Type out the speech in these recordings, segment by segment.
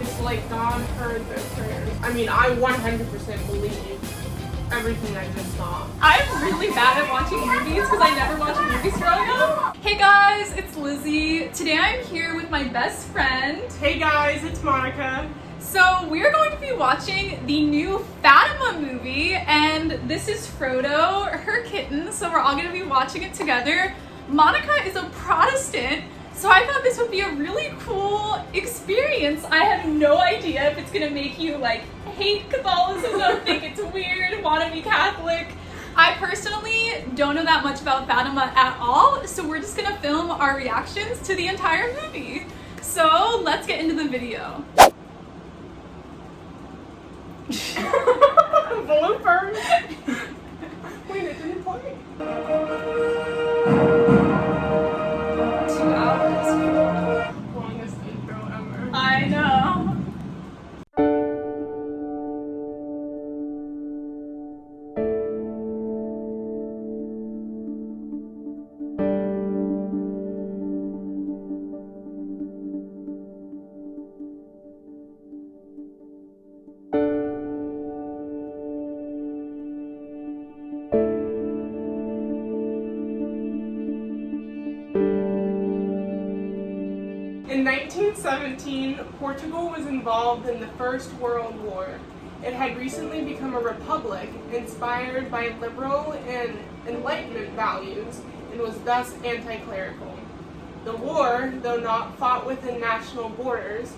It's like God heard their prayers. I mean, I 100% believe everything I just saw. I'm really bad at watching movies because I never watched movies growing up. Hey guys, it's Lizzie. Today I'm here with my best friend. Hey guys, it's Monica. So we're going to be watching the new Fatima movie, and this is Frodo, her kitten, so we're all going to be watching it together. Monica is a Protestant, so I thought this would be a really cool experience. I have no idea if it's going to make you like hate Catholicism, think it's weird, want to be Catholic. I personally don't know that much about Fatima at all, so we're just going to film our reactions to the entire movie. So let's get into the video. Bloopers. Wait, it didn't play. 2 hours. Longest intro ever. I know. In 1917, Portugal was involved in the First World War. It had recently become a republic inspired by liberal and Enlightenment values and was thus anti-clerical. The war, though not fought within national borders,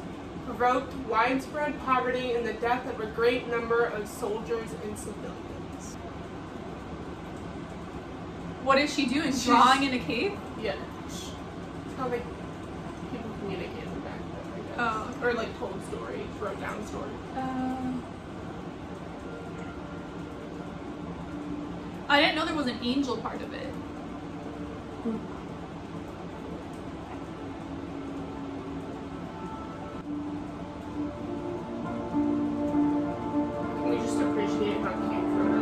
provoked widespread poverty and the death of a great number of soldiers and civilians. What is she doing? Drawing in a cave? Yeah. It's how they people communicated back then, I guess. Oh. Or like told stories, wrote down stories. I didn't know there was an angel part of it. Can we just appreciate how cute Frodo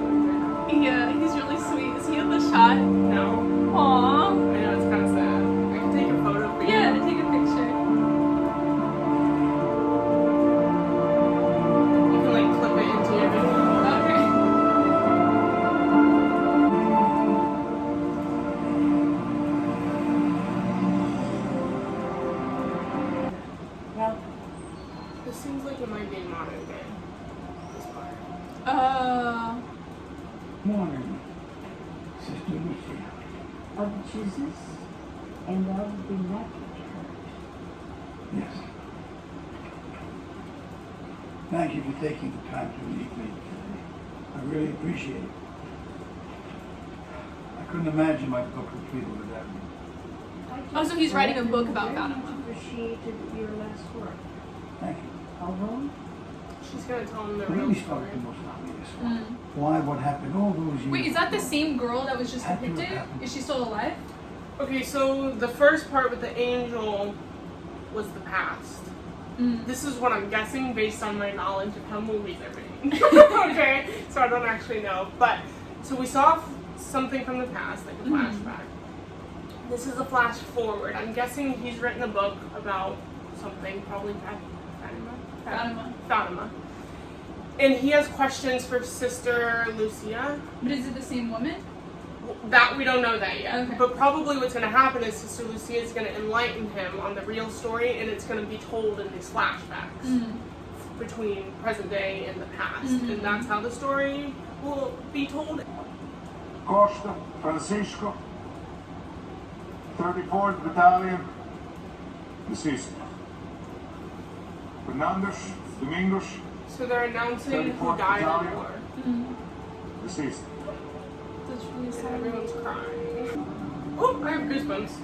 is? Yeah, he's really sweet. Is he in the shot? No. Aww. I know, it's kind of sad. I can take a photo for you. Yeah, take a picture. You can like clip it into your video. Okay. Well, This seems like it might be modern day. This part. Morning, Sister Lucia. of Jesus and of the Latin Church. Yes. Thank you for taking the time to meet me today. I really appreciate it. I couldn't imagine my book complete without you. Oh, so he's writing a book about Fatima. Appreciated your last work. Thank you. Although, She's gonna tell him the But let real me start story. with the most obvious one. Why, what happened all those years Wait, is that the ago? same girl that was just Had to have depicted? happened. Is she still alive? Okay, so the first part with the angel was the past. This is what I'm guessing based on my knowledge of how movies are made. Okay, so I don't actually know. But, so we saw something from the past, like a flashback. This is a flash forward. I'm guessing he's written a book about something, probably Fatima. And he has questions for Sister Lucia. But is it the same woman? That we don't know that yet. Okay. But probably what's going to happen is Sister Lucia is going to enlighten him on the real story, and it's going to be told in these flashbacks between present day and the past. And that's how the story will be told. Costa, Francisco, 34th Battalion, deceased. Fernandez, Domingos, So they're announcing who died in the war. deceased. That's really sad. Everyone's crying. Oh, I have goosebumps.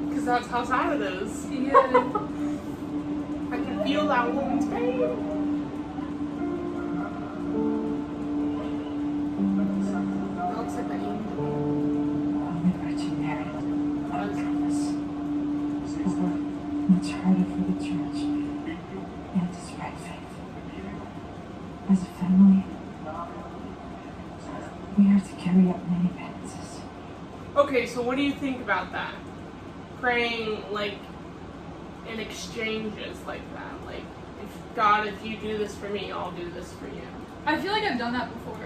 Because that's how sad it is. Yeah. I can feel that woman's pain. That looks like the angel. Holy Virgin Mary, our promise over much harder for the Church and to spread faith. As a family, we are to carry out many penances. Okay, so what do you think about that? Praying, like, in exchanges like that. Like, if you do this for me, I'll do this for you. I feel like I've done that before.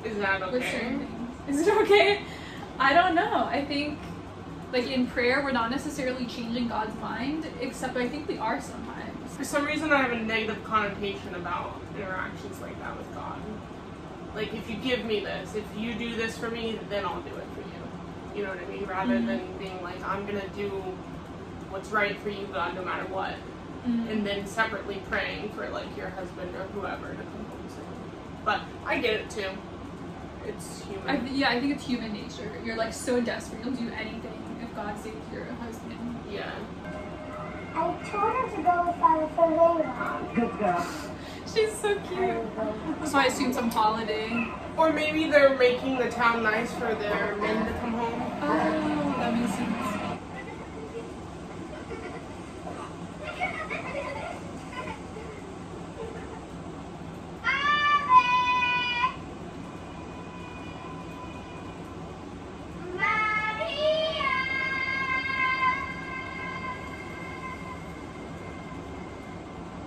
Is that With okay? certain things. Is it okay? I don't know. I think, like, in prayer, we're not necessarily changing God's mind, except I think we are sometimes. For some reason, I have a negative connotation about interactions like that with God. Like, if you give me this, if you do this for me, then I'll do it for you. You know what I mean? Rather than being like, I'm gonna do what's right for you, God, no matter what. And then separately praying for, like, your husband or whoever to come home soon. But I get it too. It's human. I think it's human nature. You're like so desperate, you'll do anything if God saves your husband. Yeah. I told her to go with Father for later. Good girl. She's so cute. So I assume some holiday. Or maybe they're making the town nice for their men to come home. Oh, that makes sense.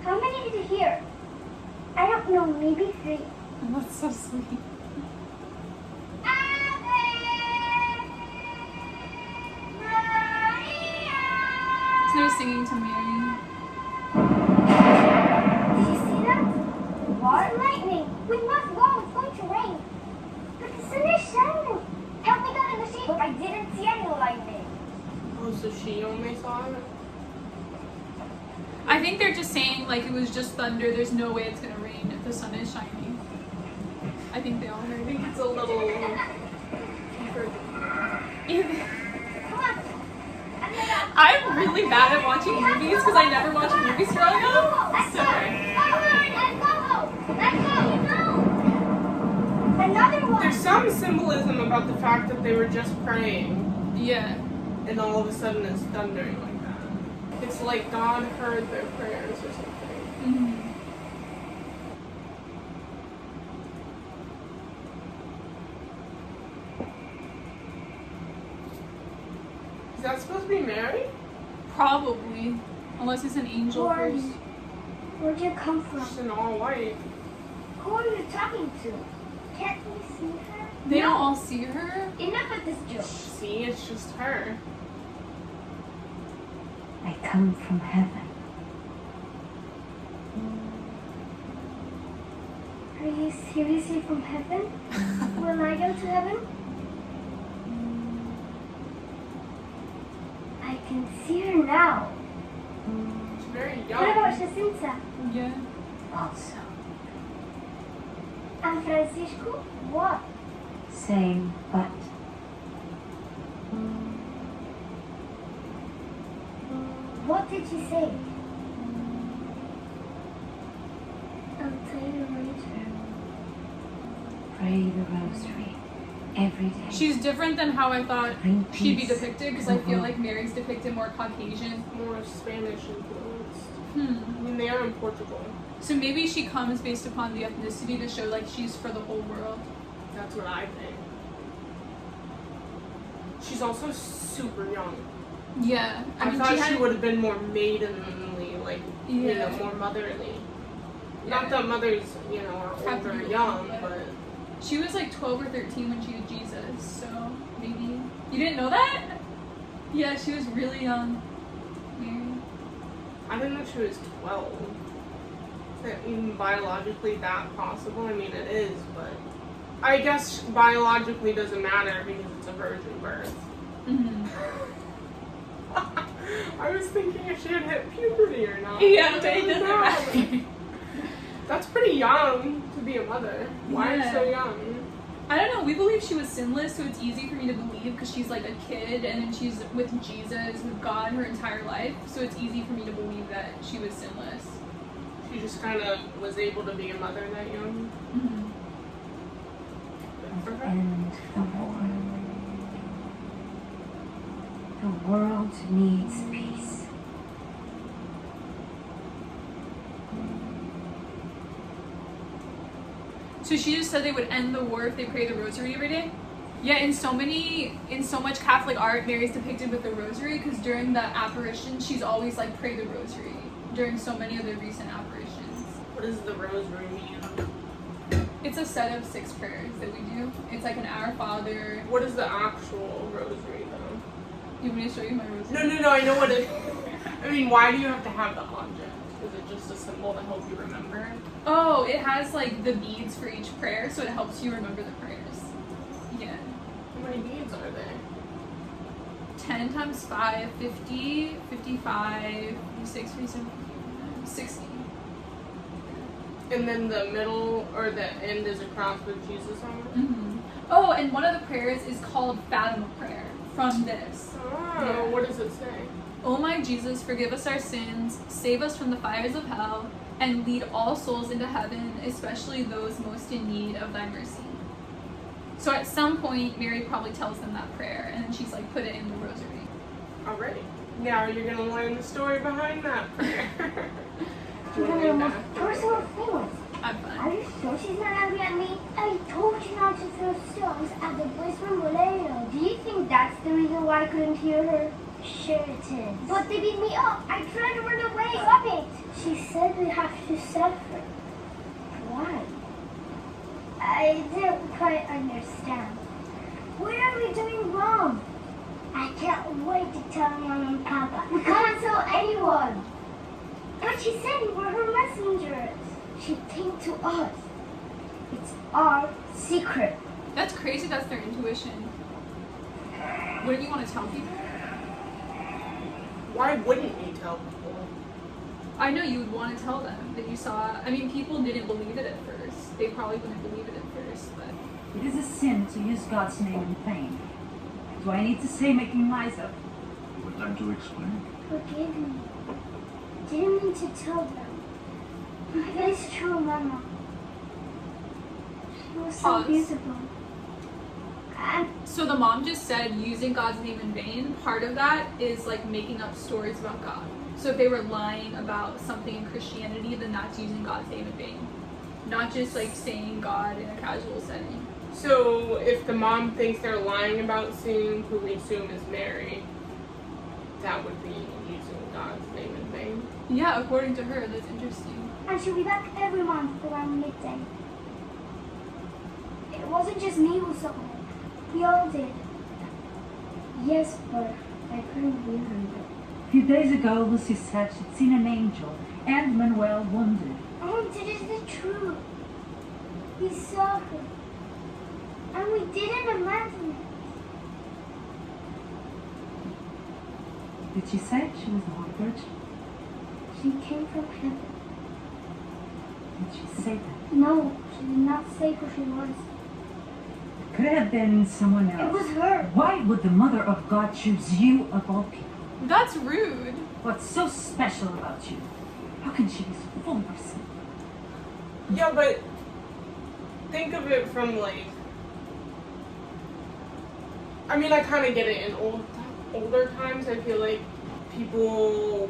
How many did you hear? I don't know, maybe 3. Oh, that's so sweet. It's nice singing to Mary. Did you see that? What? Lightning! We must go, it's going to rain. But the sun is shining. Help me down in the shade. But I didn't see any lightning. Oh, so she only saw it? I think they're just saying like it was just thunder, there's no way it's gonna rain if the sun is shining. I think they all heard it. It's a little... Come on. I'm really bad at watching movies because I never watched movies growing up. Let's go. So Let's go. Another one. There's some symbolism about the fact that they were just praying yeah. and all of a sudden it's thundering like that. It's like God heard their prayers or something. Is that supposed to be Mary? Probably. Unless it's an angel Who are first. you? Where'd you come She's from? in all white. Who are you talking to? Can't we see her? They don't all see her. Enough of this joke. See, it's just her. I come from heaven. Are you seriously from heaven? Will I go to heaven? I can see her now. She's very What young. about Jacinta? Yeah. Also, And Francisco? What? same, but What did she say? I'll tell you later. pray the rosary every day. She's different than how I thought Bring she'd be peace depicted because to I the feel world. like Mary's depicted more Caucasian. More Spanish influenced. Hmm. I mean, they are in Portugal. So maybe she comes based upon the ethnicity to show like she's for the whole world. That's what I think. She's also super young. Yeah. I mean, thought she had- would have been more maidenly, like, you know, Yeah. more motherly. Yeah. Not that mothers, you know, are Have to older be or young, older, but She was like 12 or 13 when she had Jesus, so maybe. You didn't know that? Yeah, she was really young. Mary. I didn't know she was 12. Is that even biologically that possible? I mean, it is, but I guess biologically doesn't matter because it's a virgin birth. Mm-hmm. I was thinking if she had hit puberty or not. Yeah, but it Oh, doesn't no. matter. That's pretty young to be a mother. Why Yeah. so young? I don't know, we believe she was sinless, so it's easy for me to believe because she's like a kid and then she's with Jesus, with God her entire life, so it's easy for me to believe that she was sinless. She just kind of was able to be a mother that young. Mm-hmm. Good for her. end the war. The world needs peace. So she just said they would end the war if they pray the rosary every day? Yeah, in so much Catholic art, Mary's depicted with the rosary because during the apparition, she's always like pray the rosary during so many of the recent apparitions. What does the rosary mean? It's a set of 6 prayers that we do. It's like an Our Father. What is the actual rosary though? You want me to show you my rosary? No, I know what it I mean, why do you have to have the object? Is it just a symbol to help you remember? Oh, it has like the beads for each prayer, so it helps you remember the prayers. Yeah. How many beads are there? 10 times 5, 50, 55, 56, 57, 60. And then the middle or the end is a cross with Jesus on it? Mm-hmm. Oh, and one of the prayers is called Fatima prayer from this. Oh, Yeah. what does it say? O my Jesus, forgive us our sins, save us from the fires of hell, and lead all souls into heaven, especially those most in need of thy mercy. So at some point, Mary probably tells them that prayer, and then she's like, put it in the rosary. Already. Now you're gonna learn the story behind that prayer. She's gonna be the most personal famous. I'm Are fine. you sure she's not angry at me? I told you not to throw stones at the Brisbane Bolero. Do you think that's the reason why I couldn't hear her? Sure it is. But they beat me up. I tried to run away. Stop it. She said we have to suffer. Why? I didn't quite understand. What are we doing wrong? I can't wait to tell Mom and Papa. We can't tell anyone. But she said we were her messengers. She came to us. It's our secret. That's crazy, that's their intuition. Wouldn't you want to tell people? Why wouldn't you tell people? I know you would want to tell them that you saw. I mean, people didn't believe it at first. They probably wouldn't believe it at first, but. It is a sin to use God's name in vain. Do I need to say making lies up? You would like to explain? Forgive me. Didn't mean to tell them. It's true, Mama. She was so Pause. beautiful. So the mom just said using God's name in vain. Part of that is like making up stories about God. So if they were lying about something in Christianity, then that's using God's name in vain. Not just like saying God in a casual setting. So if the mom thinks they're lying about seeing who we assume is Mary, that would be using God's name in vain. Yeah, according to her, that's interesting. And she'll be back every month around midday. It wasn't just me who saw her. We all did. Yes, but I couldn't believe her. A few days ago, Lucy said she'd seen an angel, and Manuel wondered. Oh, it is the truth. We saw her. And we didn't imagine it. Did she say she was the Holy Virgin? She came from heaven. Did she say that? No, she did not say who she was. Could it have been someone It else? was her. Why would the Mother of God choose you of all people? That's rude. What's so special about you? How can she be so full of herself? Yeah, but think of it from like. I mean, I kind of get it in older times. I feel like people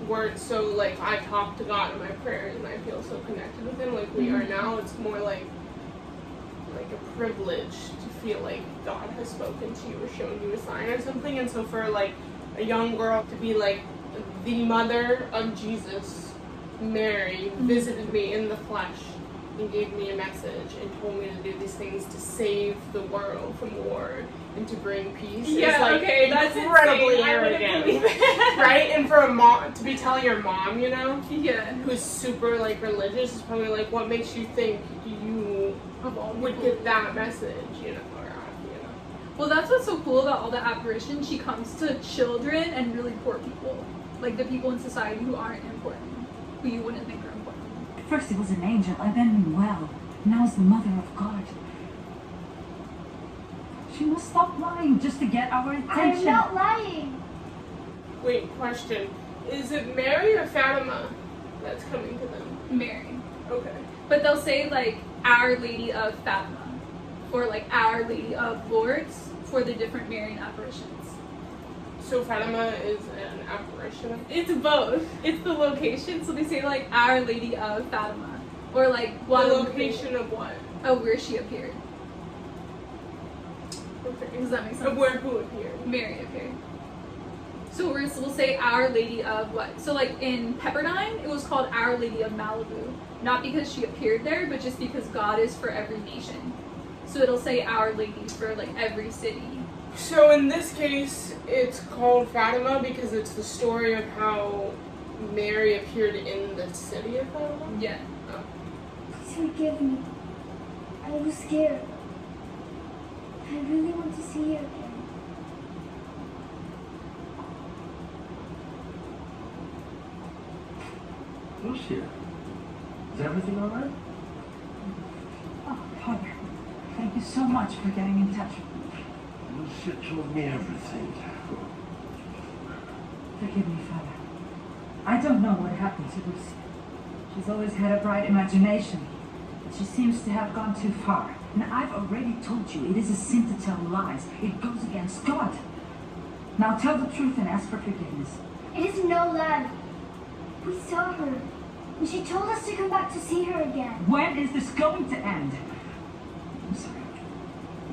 weren't so like I talk to God in my prayers and I feel so connected with Him like we are now. It's more like a privilege to feel like God has spoken to you or shown you a sign or something. And so for like a young girl to be like the mother of Jesus, Mary, visited me in the flesh and gave me a message and told me to do these things to save the world from war and to bring peace. Yeah, it's like okay, that's incredibly insane. I wouldn't arrogant, believe it. right? And for a mom to be telling your mom, you know, Yeah. who's super like religious, is probably like, what makes you think you Of all would people. get that message, you know, or you know. Well, that's what's so cool about all the apparitions. She comes to children and really poor people. Like the people in society who aren't important, who you wouldn't think are important. At first it was an angel, and then Manuel. Now it's the Mother of God. She must stop lying just to get our I'm attention. not lying. Wait, question. Is it Mary or Fatima that's coming to them? Mary. Okay. But they'll say like Our Lady of Fatima or like Our Lady of Lourdes for the different Marian apparitions. So Fatima is an apparition? It's both. It's the location. So they say like Our Lady of Fatima or like The Guadalupe location of what? of where she appeared. Does that make sense? Of where who appeared. Mary appeared. So we'll say Our Lady of what? So like in Pepperdine, it was called Our Lady of Malibu. Not because she appeared there, but just because God is for every nation. So it'll say Our Lady for like every city. So in this case, it's called Fatima because it's the story of how Mary appeared in the city of Fatima? Yeah. Oh. Please forgive me. I was scared. I really want to see you again. Lucia, is everything all right? Oh, Father, thank you so much for getting in touch with me. Lucia told me everything. Forgive me, Father. I don't know what happened to Lucy. She's always had a bright imagination, but she seems to have gone too far. And I've already told you it is a sin to tell lies. It goes against God. Now tell the truth and ask for forgiveness. It is no lie. We saw her, and she told us to come back to see her again. When is this going to end? I'm sorry.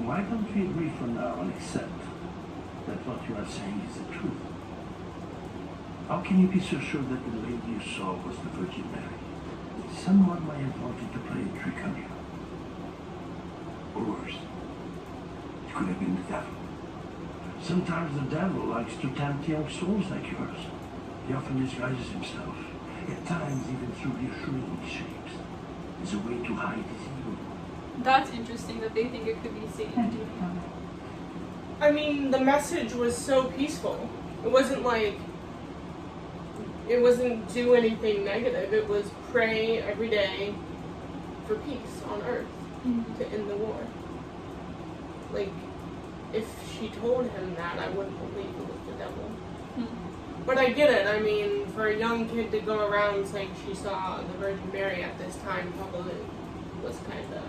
Why don't we agree for now and accept that what you are saying is the truth? How can you be so sure that the lady you saw was the Virgin Mary? Someone might have wanted to play a trick on you. Or worse, it could have been the devil. Sometimes the devil likes to tempt young souls like yours. He often disguises himself, at times even through reassuring shapes, as a way to hide his evil. That's interesting that they think it could be Satan Thank you, doing it. Father. I mean, the message was so peaceful. It wasn't like, it wasn't do anything negative. It was pray every day for peace on earth to end the war. Like, if she told him that, I wouldn't believe it was the devil. But I get it. I mean, for a young kid to go around saying she saw the Virgin Mary at this time probably was kind of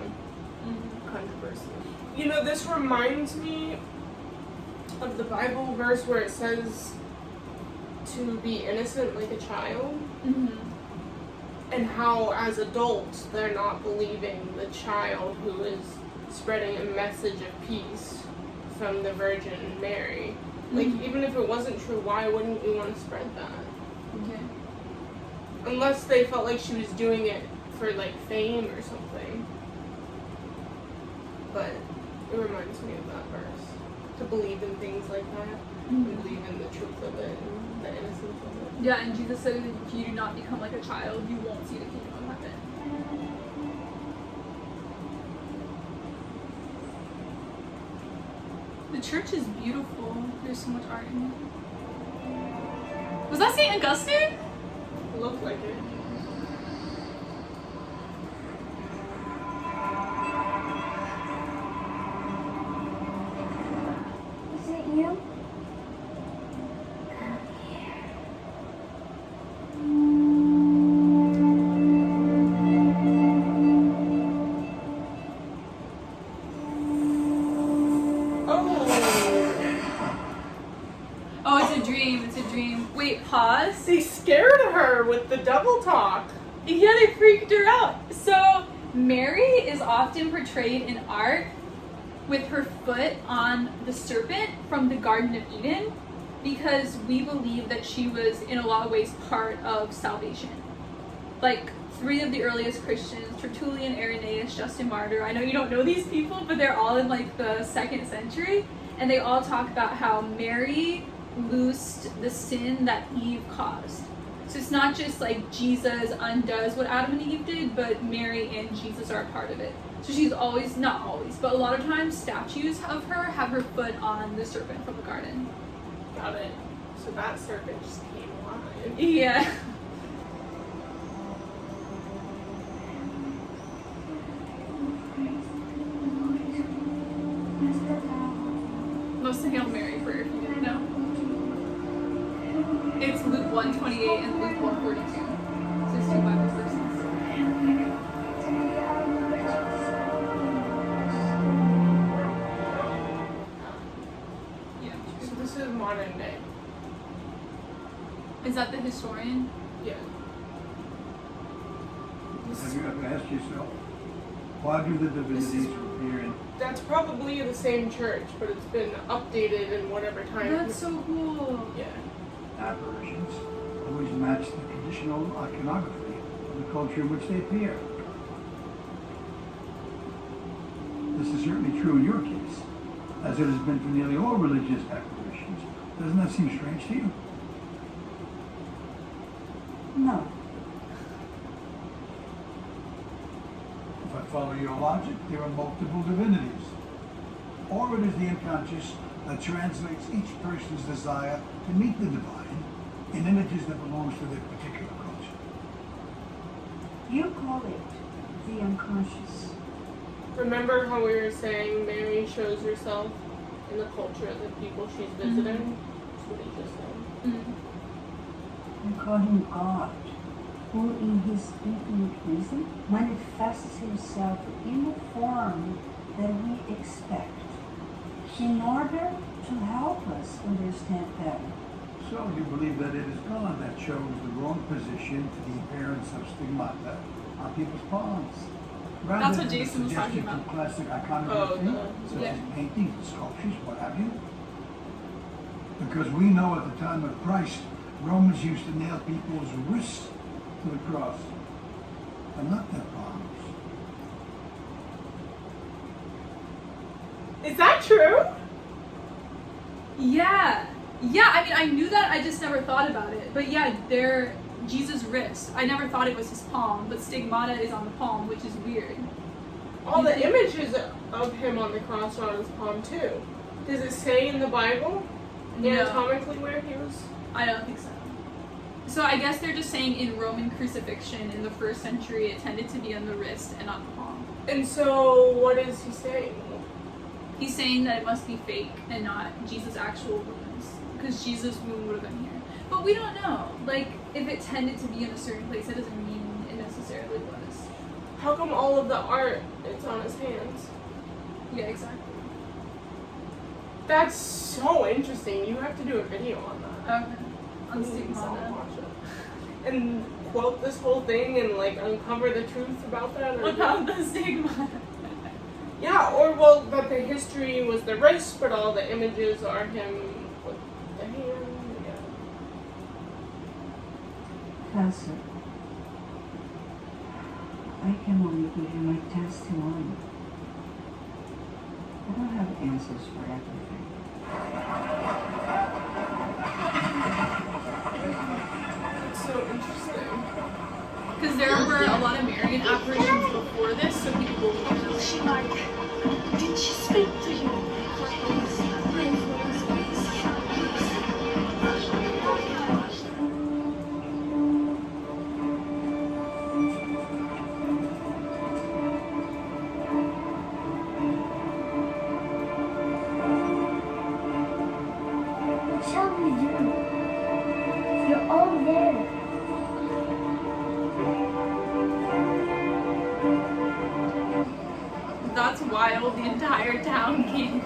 controversial. You know, this reminds me of the Bible verse where it says to be innocent like a child, and how as adults they're not believing the child who is spreading a message of peace from the Virgin Mary. Like, even if it wasn't true, why wouldn't we want to spread that? Okay. Unless they felt like she was doing it for, like, fame or something. But it reminds me of that verse. To believe in things like that, and believe in the truth of it, and the innocence of it. Yeah, and Jesus said if you do not become like a child, you won't see the kingdom of heaven. The church is beautiful. There's so much art in it. Was that St. Augustine? It looked like it. Is it you? Come here. Oh, it's a dream. It's a dream. Wait, pause. They scared her with the double talk. Yeah, they freaked her out. So, Mary is often portrayed in art with her foot on the serpent from the Garden of Eden because we believe that she was, in a lot of ways, part of salvation. Like, 3 of the earliest Christians, Tertullian, Irenaeus, Justin Martyr, I know you don't know these people, but they're all in, like, the 2nd century, and they all talk about how Mary loosed the sin that Eve caused. So it's not just like Jesus undoes what Adam and Eve did, but Mary and Jesus are a part of it. So she's always, not always, but a lot of times statues of her have her foot on the serpent from the garden. Got it. So that serpent just came alive. Yeah. Most of Hail Mary prayer, if you didn't know. It's Luke 1:28 and Luke 1:42. So it's 2 Bible verses. Yeah. So this is modern day. Is that the historian? Yeah. Have you ever asked yourself Why do the divinities appear in? That's probably the same church, but it's been updated in whatever time. That's so cool. Yeah. Apparitions always match the traditional iconography of the culture in which they appear. This is certainly true in your case, as it has been for nearly all religious apparitions. Doesn't that seem strange to you? No. If I follow your logic, there are multiple divinities. Or it is the unconscious that translates each person's desire to meet the divine in images that belongs to their particular culture. You call it the unconscious. Remember how we were saying Mary shows herself in the culture of the people she's visiting? That's what he just said. You call him God, who in his infinite wisdom manifests himself in the form that we expect, in order to help us understand better. So you believe that it is God that chose the wrong position for the appearance of stigmata on people's palms? Rather That's what than the Jason was talking suggestion from about. classic iconography, such yeah. as paintings and sculptures, what have you? Because we know at the time of Christ, Romans used to nail people's wrists to the cross, and not their palms. Is that true? Yeah. Yeah, I mean, I knew that, I just never thought about it. But yeah, they're Jesus' wrist. I never thought it was his palm, but stigmata is on the palm, which is weird. All the images of him on the cross are on his palm too. Does it say in the Bible anatomically where he was? I don't think so. So I guess they're just saying in Roman crucifixion in the 1st century, it tended to be on the wrist and not the palm. And so, what is he saying? He's saying that it must be fake and not Jesus' actual wounds, because Jesus' wound would have been here. But we don't know. Like, if it tended to be in a certain place, that doesn't mean it necessarily was. How come all of the art it's on his hands? Yeah, exactly. That's so interesting. You have to do a video on that. Okay. On Please, I'll stigmata. watch it. And quote this whole thing and like uncover the truth about that. Or About the stigma. Yeah, or well, that the history was the wrist, but all the images are him with the hand. Yeah. Pastor, I can only give you my testimony. I don't have answers for everything. It's so interesting. Because there were a lot of Marian apparitions before this, so people will remember. Did she speak to you? Shall we do? You're all there. That's wild, the entire town came.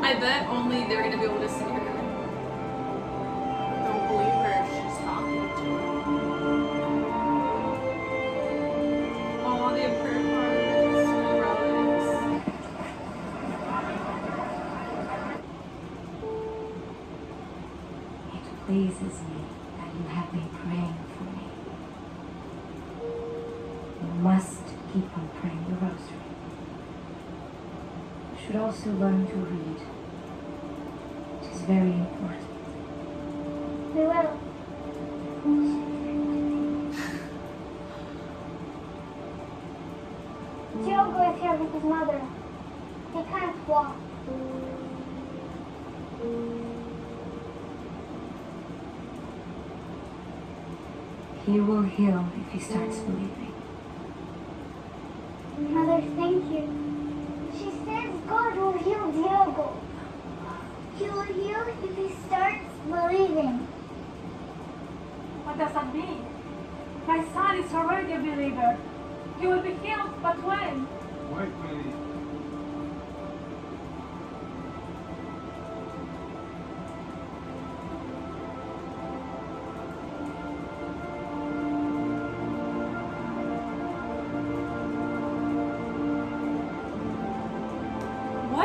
I bet only they're gonna be able to see her. Don't believe her if she's talking to him. All the prayer cards, relics. It pleases me that you have been praying for me. You must keep on praying the rosary. You should also learn to read. It is very important. We will. Diogo is here with his mother. He can't walk. He will heal if he starts believing. Mother, thank you. She says God will heal Diogo. He will heal if he starts believing. What does that mean? My son is already a believer. He will be healed, but when? Wait, please.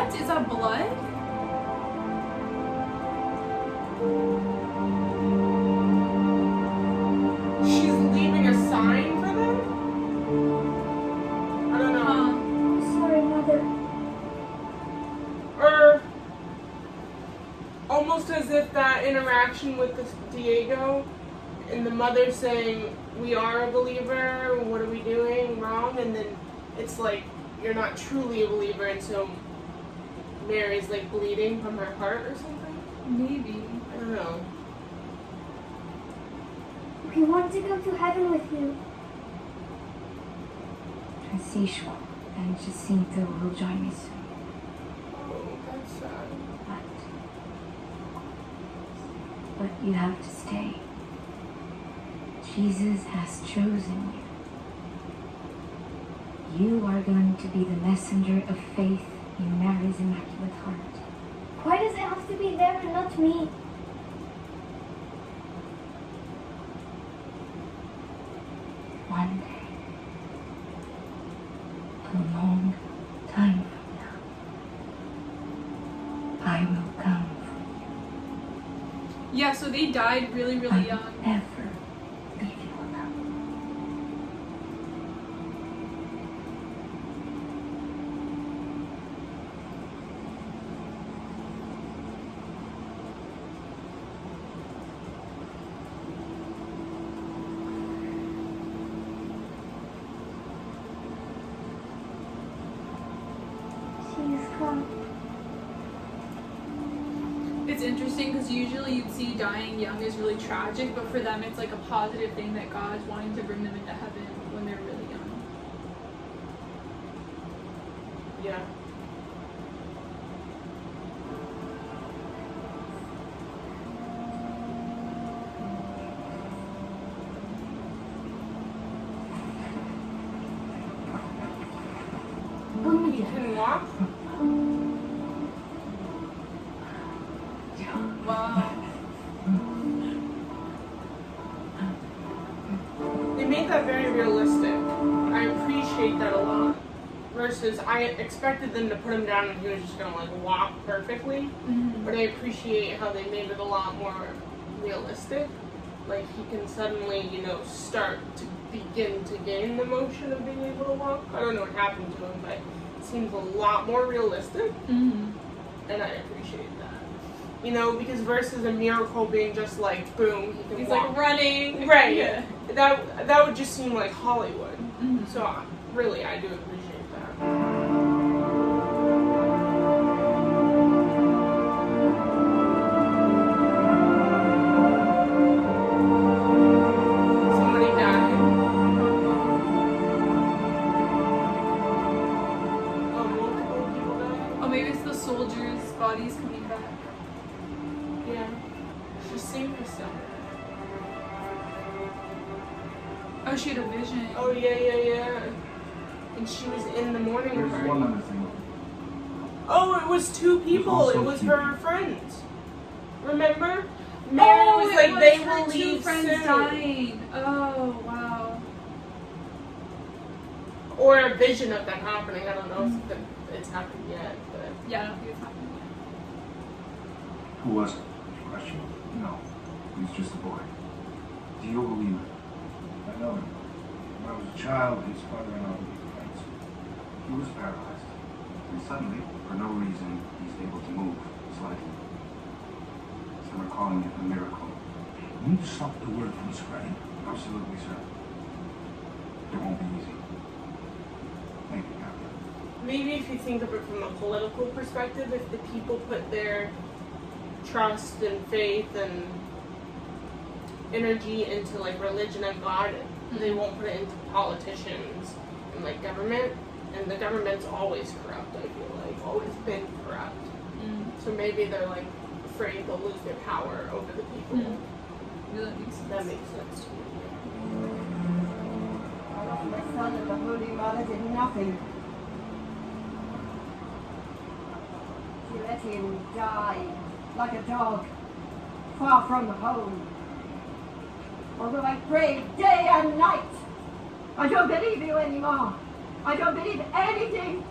What? Is that blood? She's leaving a sign for them? I don't know. Sorry, Mother. Or almost as if that interaction with this Diego and the mother saying, we are a believer, what are we doing wrong? And then it's like, you're not truly a believer, and so Mary's like bleeding from her heart or something? Maybe. I don't know. We want to go to heaven with you. Francisco and Jacinto will join me soon. Oh, that's sad. But you have to stay. Jesus has chosen you. You are going to be the messenger of faith in Mary's Immaculate Heart. Why does it have to be there and not me? One day, a long time from now, I will come for you. Yeah, so they died really, I really will young. never leave you alone. She's come. It's interesting because usually you'd see dying young is really tragic, but for them it's like a positive thing that God's wanting to bring them into heaven when they're really young. Yeah. You can walk? Wow. They made that very realistic. I appreciate that a lot. Versus, I expected them to put him down and he was just gonna like walk perfectly. But I appreciate how they made it a lot more realistic. Like he can suddenly, start to begin to gain the motion of being able to walk. I don't know what happened to him, but it seems a lot more realistic. And I appreciate that. Because versus a miracle being just like, boom, he can He's walk. like running. Right. Yeah. That would just seem like Hollywood. So really, I do appreciate that. Somebody died. Oh, multiple people died. Oh, maybe it's the soldiers' bodies coming back. Yeah. She saved herself. Oh, she had a vision. Oh yeah. And she was in the morning There's party. one other thing. Oh, it was two people. also It was two her friends. Remember? Mary was like, it they was will her two leave friends soon. dying. Oh, wow. Or a vision of that happening. I don't know if it's happened yet, but Yeah, I don't think it's happening yet. Who was it? Question? No. He was just a boy. Do you believe it? I know him. When I was a child, his father and I were friends. He was paralyzed. And suddenly, for no reason, he's able to move slightly. So we're calling it a miracle. You need to stop the word from spreading. Absolutely, sir. It won't be easy. Thank you, Captain. maybe if you think of it from a political perspective, if the people put their trust and faith and energy into like religion and God, they won't put it into politicians and like government. And the government's always corrupt, I feel like, always been corrupt. So maybe they're like afraid they'll lose their power over the people. Yeah, that makes sense. That makes sense to me. The Son of the Holy Mother did nothing. She let him die like a dog, far from home. Although I prayed day and night, I don't believe you anymore. I don't believe anything.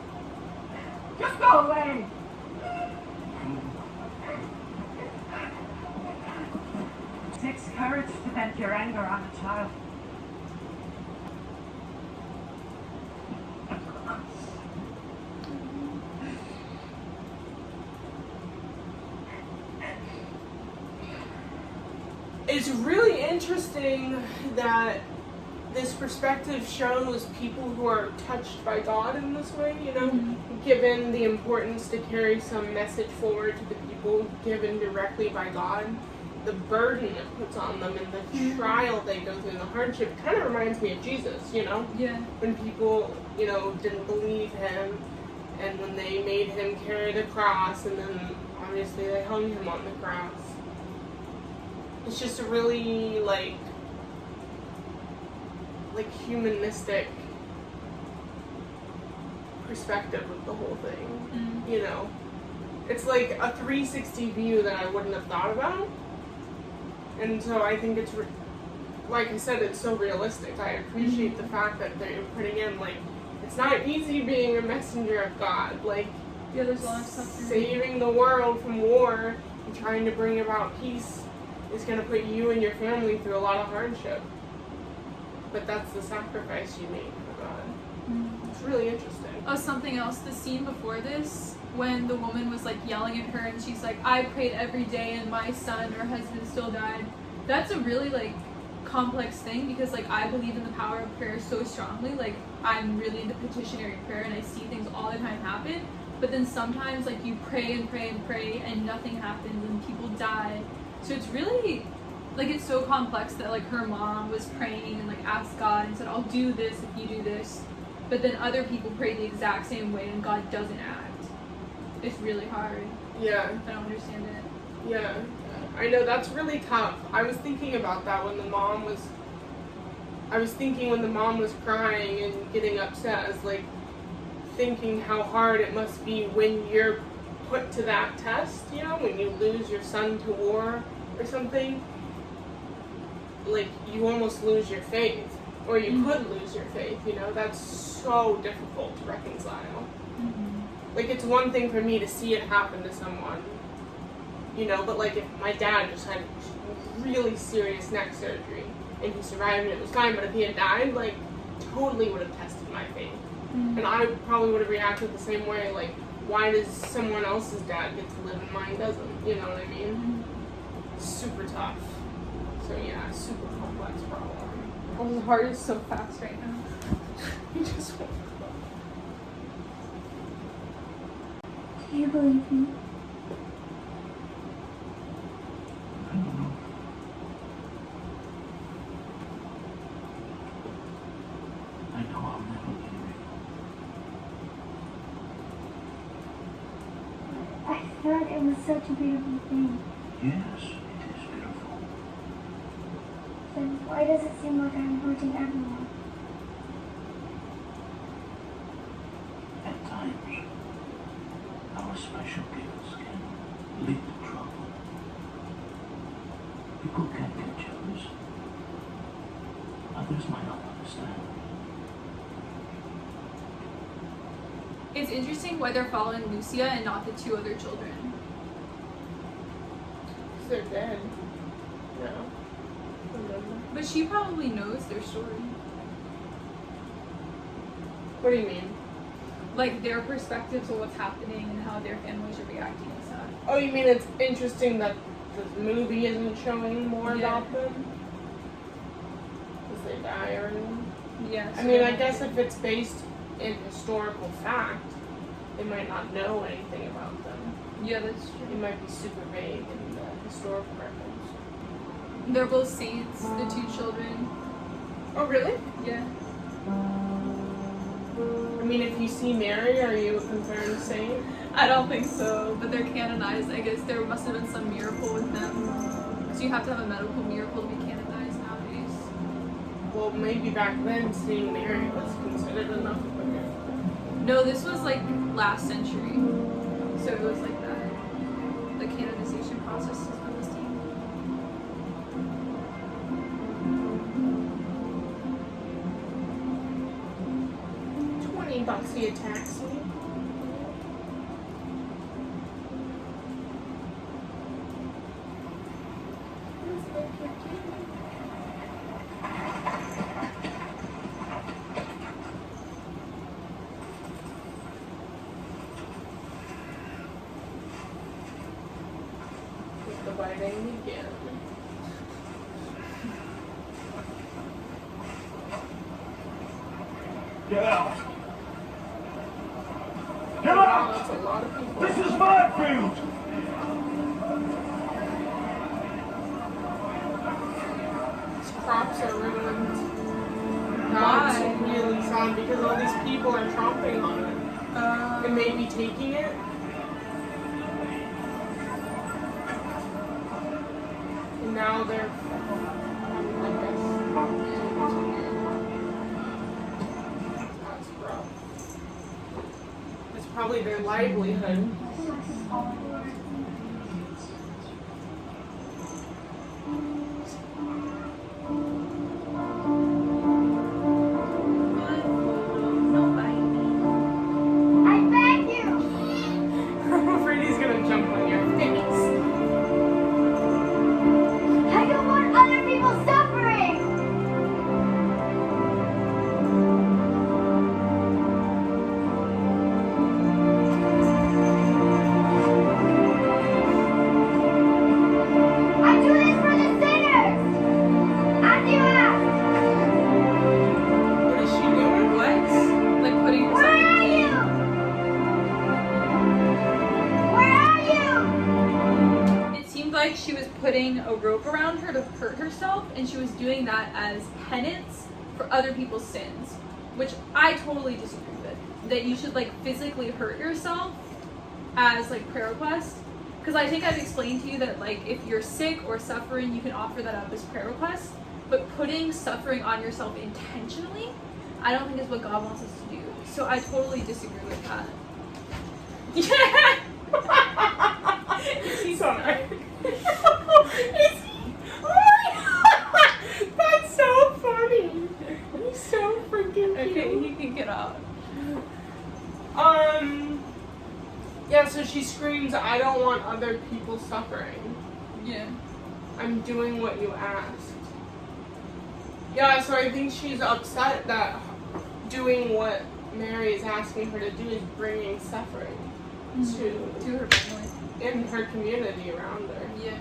Just go away. takes courage to vent your anger on a child. It's really interesting that this perspective shown was people who are touched by God in this way, you know, given the importance to carry some message forward to the people given directly by God, the burden it puts on them and the trial they go through and the hardship kind of reminds me of Jesus, you know? Yeah. When people, you know, didn't believe him and when they made him carry the cross and then obviously they hung him on the cross. It's just a really, like humanistic perspective of the whole thing, you know? It's like a 360 view that I wouldn't have thought about. And so I think it's, like I said, it's so realistic. I appreciate the fact that they're putting in, like, it's not easy being a messenger of God. Like, Yeah, there's a lot of stuff. saving the world from war and trying to bring about peace is going to put you and your family through a lot of hardship. But that's the sacrifice you make for God. It's really interesting. Oh, something else, the scene before this, when the woman was like yelling at her and she's like, I prayed every day and my son or husband still died. That's a really like complex thing because like I believe in the power of prayer so strongly. Like I'm really into petitionary prayer and I see things all the time happen. But then sometimes like you pray and pray and pray and nothing happens and people die. So it's really like it's so complex that like her mom was praying and like asked God and said, I'll do this if you do this. But then other people pray the exact same way and God doesn't act. It's really hard. Yeah. I don't understand it. Yeah. I know, that's really tough. I was thinking about that when the mom was crying and getting upset. I was like thinking how hard it must be when you're put to that test, you know, when you lose your son to war or something. Like you almost lose your faith. Or you could lose your faith, you know, that's so difficult to reconcile. Like, it's one thing for me to see it happen to someone, you know, but like if my dad just had really serious neck surgery and he survived and it was fine, but if he had died, like, totally would have tested my faith. And I probably would have reacted the same way, like, why does someone else's dad get to live and mine doesn't, you know what I mean? Super tough. So yeah, super complex problem. Oh, the heart is so fast right now. You just won't. Do you believe me? I don't know. I know I'll never leave you. I thought it was such a beautiful thing. Yes, it is beautiful. Then why does it seem like I'm hurting everyone? At times, our special gifts can lead to trouble. People can get jealous. Others might not understand. It's interesting why they're following Lucia and not the two other children. They're dead. No. But she probably knows their story. What do you mean? Like their perspectives of what's happening and how their families are reacting and stuff. Oh, you mean it's interesting that the movie isn't showing more about them? Because they die or anything? Yes. I mean, I guess if it's based in historical fact, they might not know anything about them. Yeah, that's It true. might be super vague in the historical records. They're both saints, the two children. Oh, really? Yeah. I mean, if you see Mary, are you a confirmed saint? I don't think so, but they're canonized. I guess there must have been some miracle with them. Because you have to have a medical miracle to be canonized nowadays. Well, maybe back then seeing Mary was considered enough of a miracle. No, this was like last century. So it was like that. The canonization process is on this team. $20 a taxi. Let's look at fighting again. Get out! Get Wow, out! that's a lot of people. This is my field! These crops are ruined. Why? That's really sad because all these people are chomping on it and maybe taking it. And now they're like this. That's rough. It's probably their livelihood. I beg you! Freddy's gonna jump on your face. I don't want other people suffering! I do this for the sinners! As you asked! What is she doing? What? Like putting Where herself are you? Where are you? It seemed like she was putting a rope around her to hurt herself, and she was doing that as penance for other people's sins, which I totally disagree with. That you should like physically hurt yourself as like prayer request, because I think I've explained to you that like if you're sick or suffering, you can offer that up as prayer request, but putting suffering on yourself intentionally, I don't think is what God wants us to do. So I totally disagree with that. Yeah. Sorry. Is he? Oh my God. That's so funny. He's so freaking cute. Okay, he can get out. Yeah, so she screams, I don't want other people suffering. Yeah. I'm doing what you asked. Yeah, so I think she's upset that doing what Mary is asking her to do is bringing suffering To her family. in her community around her. Yeah.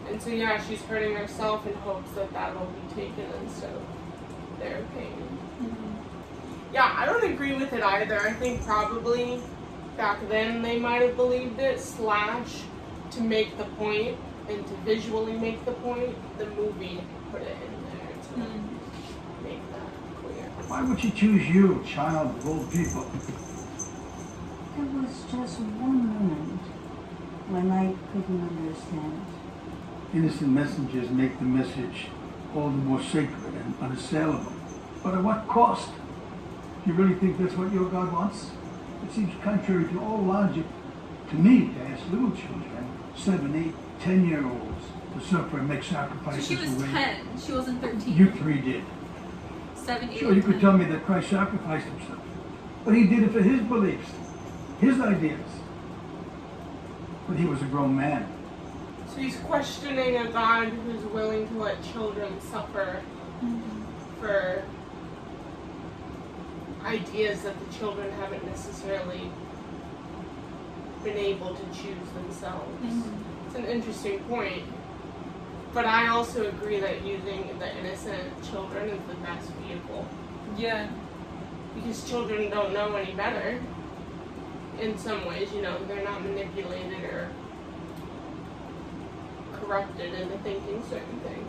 And so, yeah, she's hurting herself in hopes that that will be taken instead of their pain. Yeah, I don't agree with it either. I think probably back then they might have believed it, / to make the point and to visually make the point, the movie put it in there to make that clear. Why would she choose you, child of old people? There was just one moment when I couldn't understand. Innocent messengers make the message all the more sacred and unassailable. But at what cost? Do you really think that's what your God wants? It seems contrary to all logic to me to ask little children, 7, 8, 10-year-olds, to suffer and make So sacrifices. she was for 10. She wasn't 13. You 3 did. 7, 8. Sure, you could 10. tell me that Christ sacrificed himself. But he did it for his beliefs, his ideas. But he was a grown man. So he's questioning a God who's willing to let children suffer for ideas that the children haven't necessarily been able to choose themselves. It's an interesting point. But I also agree that using the innocent children is the best vehicle. Yeah. Because children don't know any better. In some ways, you know, they're not manipulated or corrupted into thinking certain things.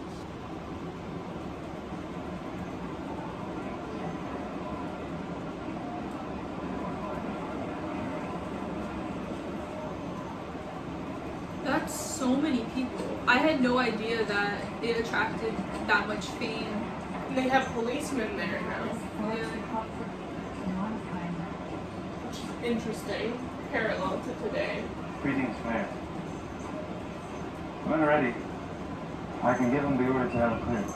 That's so many people. I had no idea that it attracted that much fame. And they have policemen there now. Which is interesting, parallel to today. Greetings, Mayor. When ready, I can give him the order to have it cleared.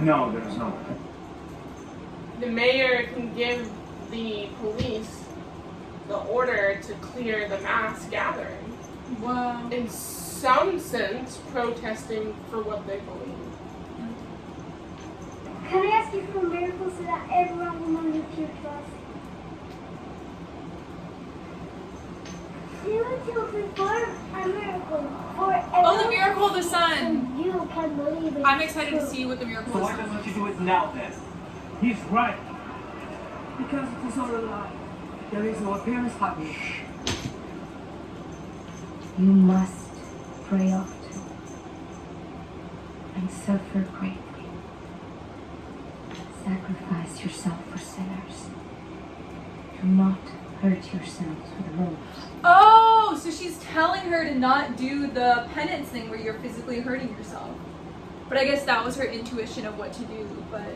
No, there is no. The mayor can give the police the order to clear the mass gathering. Wow. In some sense, protesting for what they believe. Can I ask you for a miracle so that everyone will know you're true to us? She was to perform a miracle for Oh, the miracle of the sun. and you can believe it. I'm excited to see what the miracle So is. why doesn't she do it now then? He's right. Because it is all a lie. There is no appearance happening. You must pray often and suffer greatly. Sacrifice yourself for sinners. Do not hurt yourselves with ropes. Oh, so she's telling her to not do the penance thing where you're physically hurting yourself. But I guess that was her intuition of what to do. But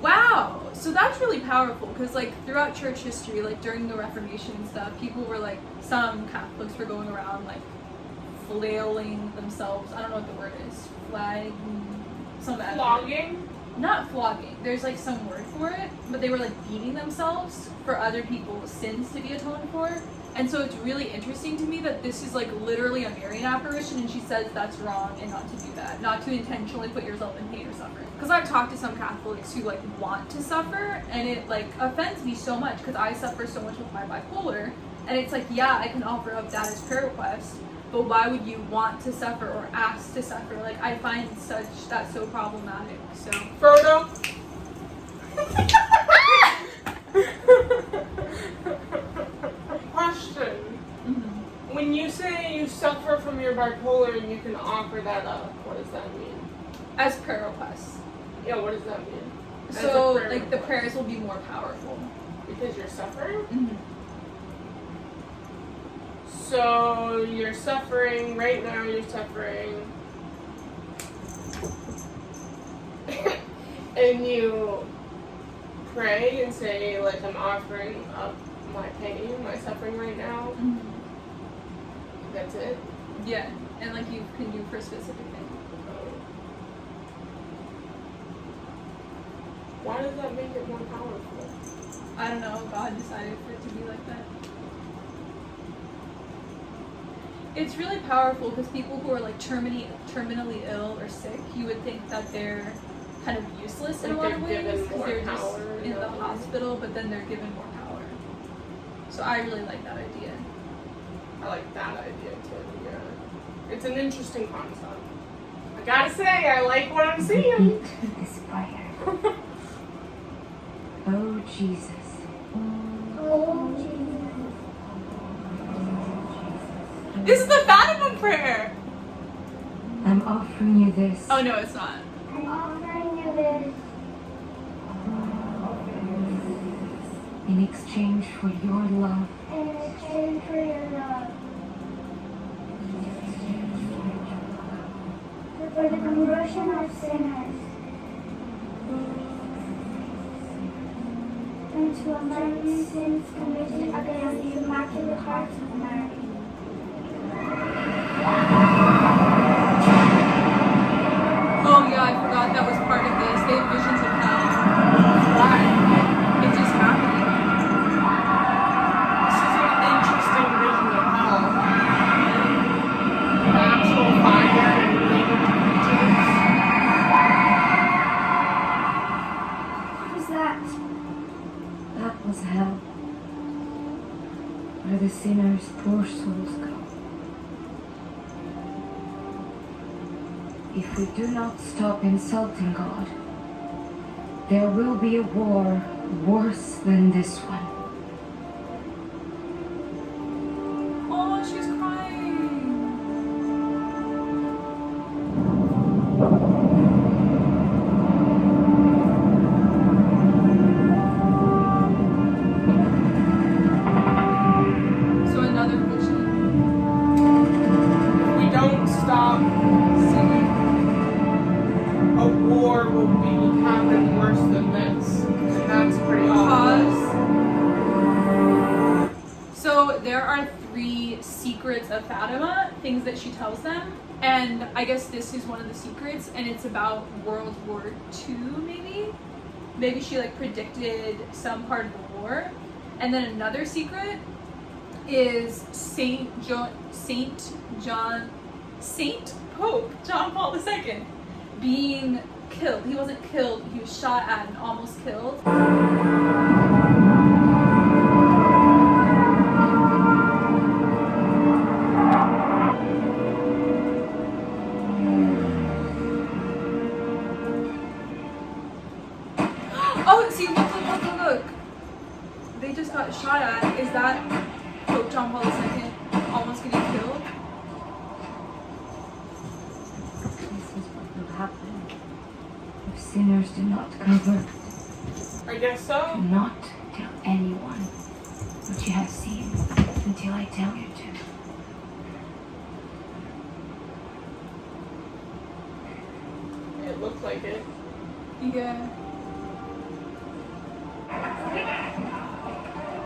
wow, so that's really powerful because like throughout church history, like during the Reformation and stuff, people were like, some Catholics were going around like flailing themselves. I don't know what the word is. Flogging? Not flogging. There's like some word for it, but they were like beating themselves for other people's sins to be atoned for. And so it's really interesting to me that this is like literally a Marian apparition, and she says that's wrong and not to do that, not to intentionally put yourself in pain or suffering. Because I've talked to some Catholics who like want to suffer, and it like offends me so much because I suffer so much with my bipolar, and it's like, yeah, I can offer up that as prayer requests, but why would you want to suffer or ask to suffer? Like I find that so problematic. So Frodo? Question. mm-hmm. When you say you suffer from your bipolar and you can offer that up, what does that mean? As prayer requests. Yeah, what does that mean? As So a prayer like the request. prayers will be more powerful. Because you're suffering? Mm-hmm. So you're suffering, right now you're suffering, and you pray and say, like, I'm offering up my pain, my suffering right now. Mm-hmm. That's it? Yeah, and like you can do for a specific thing. Why does that make it more powerful? I don't know, God decided for it to be like that. It's really powerful because people who are like terminally ill or sick, you would think that they're kind of useless in a Like lot of they're ways given because more they're just power, in the yeah. hospital, but then they're given more power. So I really like that idea. I like that idea too, yeah. It's an interesting concept. I gotta say, I like what I'm seeing. Repeat this prayer. Oh Jesus, Oh, Jesus. This is the Fatima prayer! I'm offering you this. Oh no, it's not. I'm offering you this In exchange for your love, in exchange for your love, for the conversion of sinners, and to amend sins committed against the Immaculate Heart of Mary. Oh yeah, I forgot that was part of this. They have visions of hell. Why? It just happened. This is an interesting vision of hell. The actual fire and related creatures. What is that? that was hell, where the sinner's poor souls go. If we do not stop insulting God, there will be a war worse than this one. Oh, she's crying. So another vision. If we don't stop singing, a war will be happen worse than this. And that's pretty awful. Pause. So there are 3 secrets of Fatima, things that she tells them, and I guess this is one of the secrets, and it's about World War II, maybe? Maybe she like predicted some part of the war. And then another secret is Saint Pope John Paul II being killed. He wasn't killed, he was shot at and almost killed. shot at, is that Pope John Paul II almost getting killed? This is what will happen if sinners do not convert. I guess so. Do not tell anyone what you have seen until I tell you to. It looked like it. Yeah.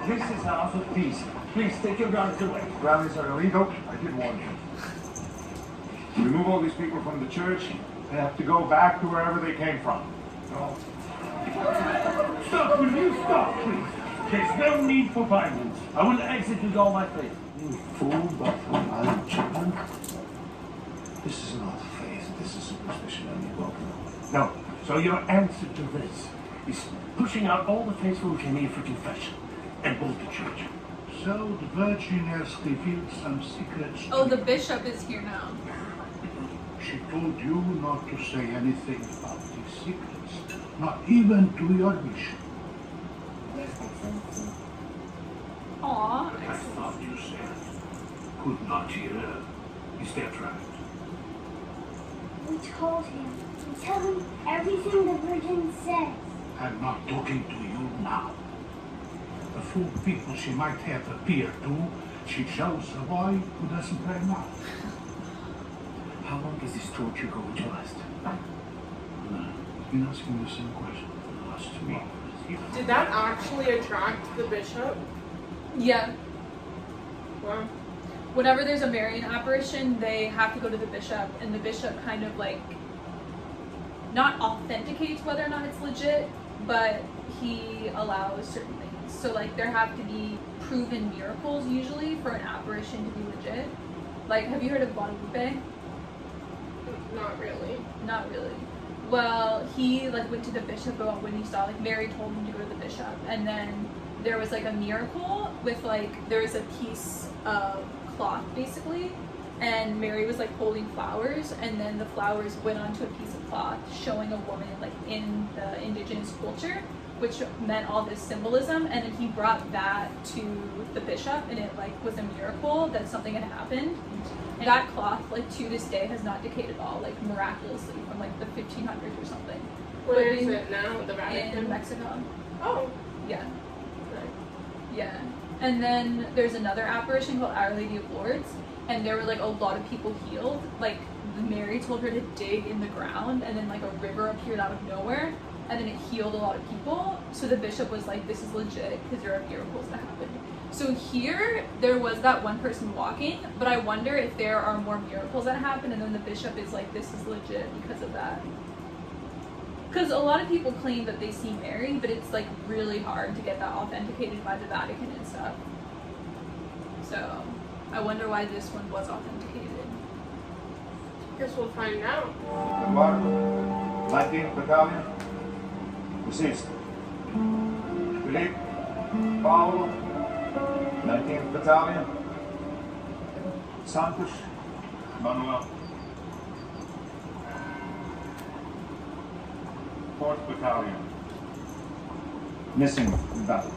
This is a house of peace. Please take your guards away. Rallies are illegal. I did warn you. Remove all these people from the church. They have to go back to wherever they came from. No. Stop, will you stop, please? There's no need for violence. I will execute all my faith. You fool, Bartholomew children. This is not faith, this is superstition, and you both know. No. So your answer to this is pushing out all the faithful who came here for confession and bolt the church. So the Virgin has revealed some secrets. Oh, the bishop is here now. She told you not to say anything about these secrets, not even to your bishop. Yes, Excellency. Aw. I thought you said could not hear her. Is that right? We told him. We tell him everything the Virgin says. I'm not talking to you now. The fool people she might have appeared to, she shows a boy who doesn't pray now. How long is this torture going to last? I've been asking the same question for the last 2 hours. Did that actually attract the bishop? Yeah. Wow. Whenever there's a Marian apparition, they have to go to the bishop, and the bishop kind of like not authenticates whether or not it's legit, but he allows certain things. So like there have to be proven miracles usually for an apparition to be legit. Like, have you heard of Guadalupe? Not really. Not really. Well, he like went to the bishop when he saw like Mary told him to go to the bishop, and then there was like a miracle with like there was a piece of cloth basically, and Mary was like holding flowers, and then the flowers went onto a piece of cloth showing a woman like in the indigenous culture, which meant all this symbolism, and then he brought that to the bishop, and it like was a miracle that something had happened. And that cloth like to this day has not decayed at all, like miraculously from like the 1500s or something. Where is it now? The Vatican? In Mexico. Oh. Yeah. Right. Yeah. And then there's another apparition called Our Lady of Lourdes, and there were like a lot of people healed. Like Mary told her to dig in the ground, and then like a river appeared out of nowhere, and then it healed a lot of people. So the bishop was like, this is legit because there are miracles that happen. So here there was that one person walking, but I wonder if there are more miracles that happen, and then the bishop is like, this is legit because of that. Because a lot of people claim that they see Mary, but it's like really hard to get that authenticated by the Vatican and stuff. So I wonder why this one was authenticated. Guess we'll find out. Eduardo, 19th Battalion. Deceased. Philippe, Paolo, 19th Battalion. Santos, Manuel. 4th Battalion. Missing in battle.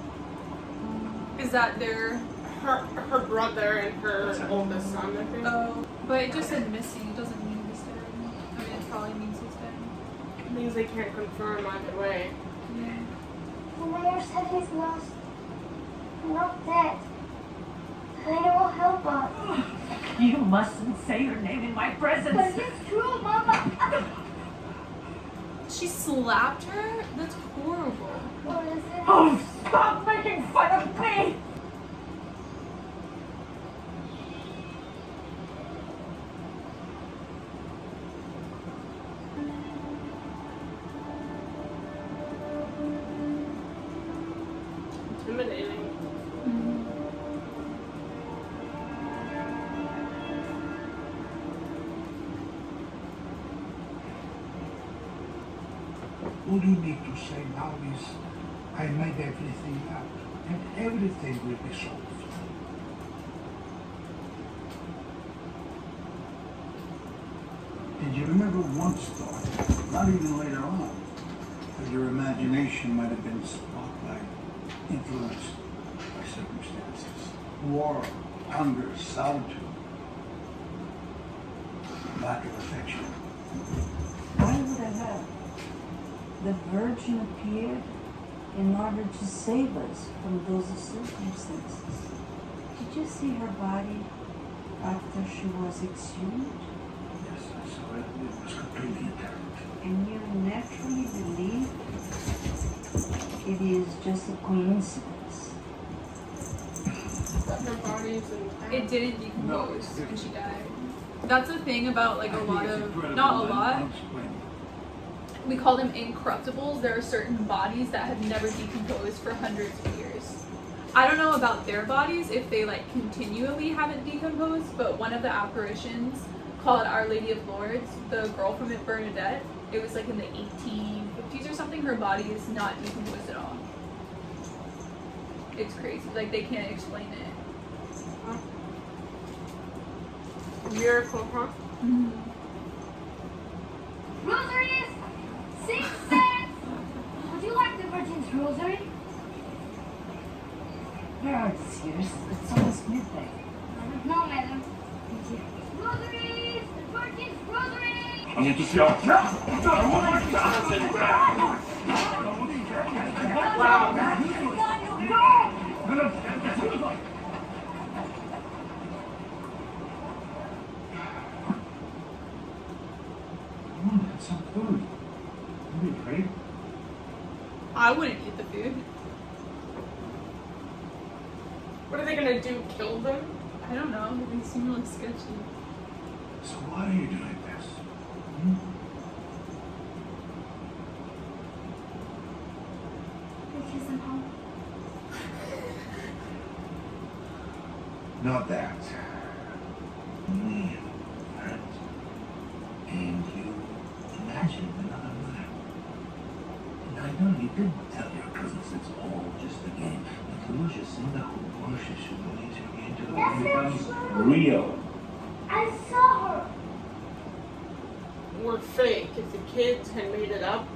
Is that their... Her brother and her oldest son, I think. Oh, but it just said missing. It doesn't mean he's dead. I mean, it probably means he's dead. It means they can't confirm either way. Yeah. The mayor said he's lost. Not dead. And it will help us. You mustn't say your name in my presence. But it's true, Mama. She slapped her? That's horrible. What is it? Oh, stop making fun of me! Intimidating. All you need to say now is, I made everything up, and everything will be solved. Did you remember once thought, not even later on, that your imagination might have been spotlight influenced by circumstances. War, hunger, solitude, lack of affection. Why would I have? The Virgin appeared in order to save us from those circumstances. Did you see her body after she was exhumed? Yes, I saw it. It was completely intact. And you naturally believe it is just a coincidence. Her body's in It didn't decompose No, when she died. That's the thing about like a I think lot it's of, incredible not a and lot. unexplainable. We call them incorruptibles. There are certain bodies that have never decomposed for hundreds of years. I don't know about their bodies if they like continually haven't decomposed, but one of the apparitions called Our Lady of Lourdes, the girl from it, Bernadette, it was like in the 1850s or something, her body is not decomposed at all. It's crazy, like they can't explain it. miracle, huh? Rosaries! 6 cents! Would you like the Virgin's Rosary? Where are the seers? It's almost midday. No, madam. Thank you. Rosaries! The Virgin's Rosary! I need to see out. Come on, have some food. Don't be afraid. I wouldn't eat the food. What are they gonna do? Kill them? I don't know, they seem really sketchy. So why are you doing this? Because I'm home. Not that. Me, friend. And you imagined another mother. And I know you didn't tell your cousins it's all just a game. But Cinda who worships you believes your game to the point becomes real. I saw her! Were fake. If the kids had made it up,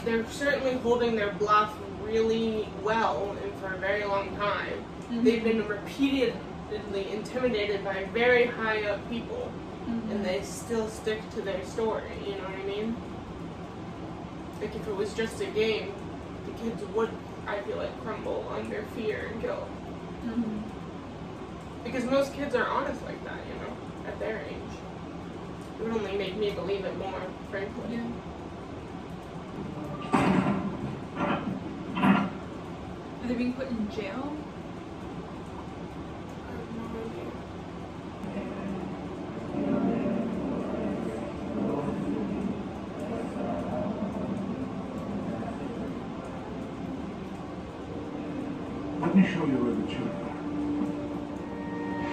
they're certainly holding their bluff really well and for a very long time. They've been repeatedly intimidated by very high up people, and they still stick to their story, you know what I mean? Like if it was just a game, the kids would, I feel like, crumble under fear and guilt. Because most kids are honest like that, you know, at their age. It would only make me believe it more, frankly. Are they being put in jail? I have no idea. Let me show you where the children are.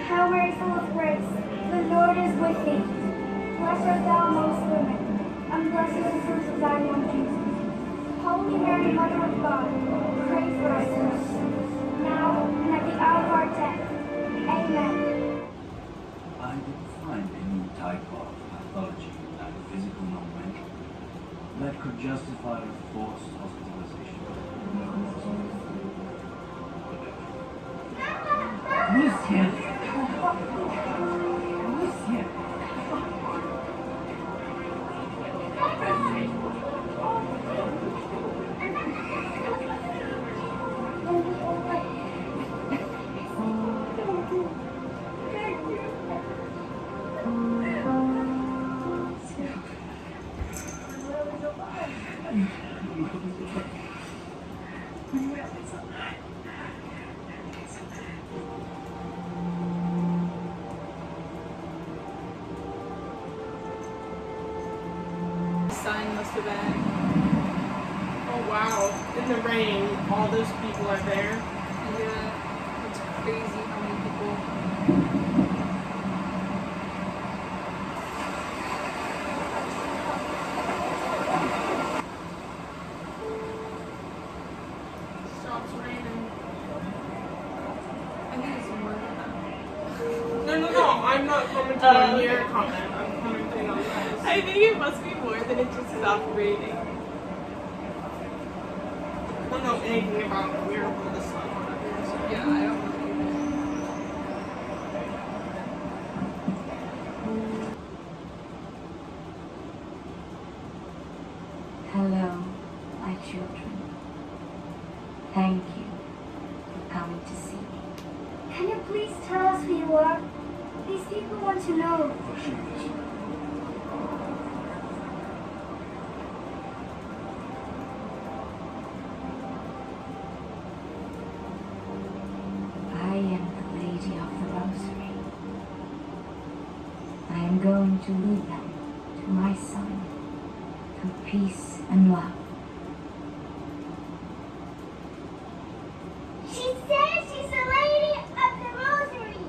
Hail Mary, full of grace, the Lord is with thee. Blessed art thou amongst women, and blessed is the fruit of thy womb, Jesus. Holy Mary, Mother of God, pray for us sinners, now and at the hour of our death. Amen. I didn't find any type of pathology, neither physical nor mental, that could justify a forced hospitalization. Who's here? Who's here? Sign must have been. Oh wow, in the rain, all those people are there. Yeah, it's crazy how many people. Stops raining. I think it's more than that. No, I'm not commenting on your comment. I'm commenting on this. I think it must be more than it just stopped raining. I don't know anything about the miracle of the sun. Yeah, I don't know. Hello, my children. Thank you for coming to see me. Can you please tell us who you are? These people want to know. I am the Lady of the Rosary. I am going to lead them to my son through peace and love. She says she's the Lady of the Rosary.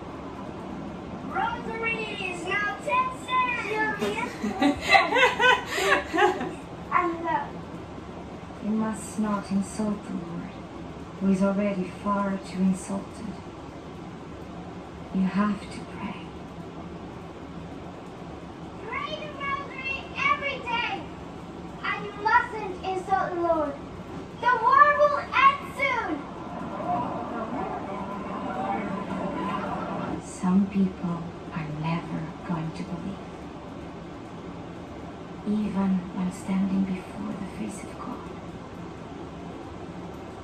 Rosary is now 10 cents. And love. You must not insult the Lord, who is already far too insulted. You have to pray. Pray the Rosary every day. And you mustn't insult the Lord. The war will end soon. Some people are never going to believe, even when standing before the face of God.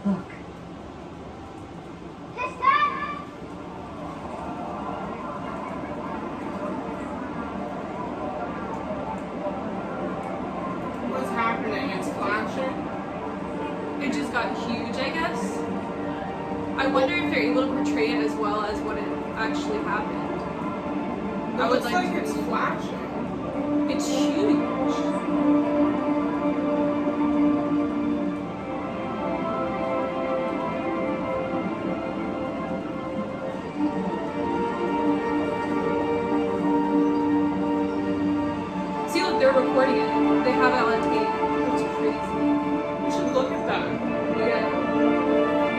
Look, The sun. What's happening? It's flashing. It just got huge, I guess. I wonder if they're able to portray it as well as what it actually happened. It I would looks like like to it's believe- flashing. It's huge. See, look, they're recording it. They have it on tape. It's crazy. We should look at that. Yeah.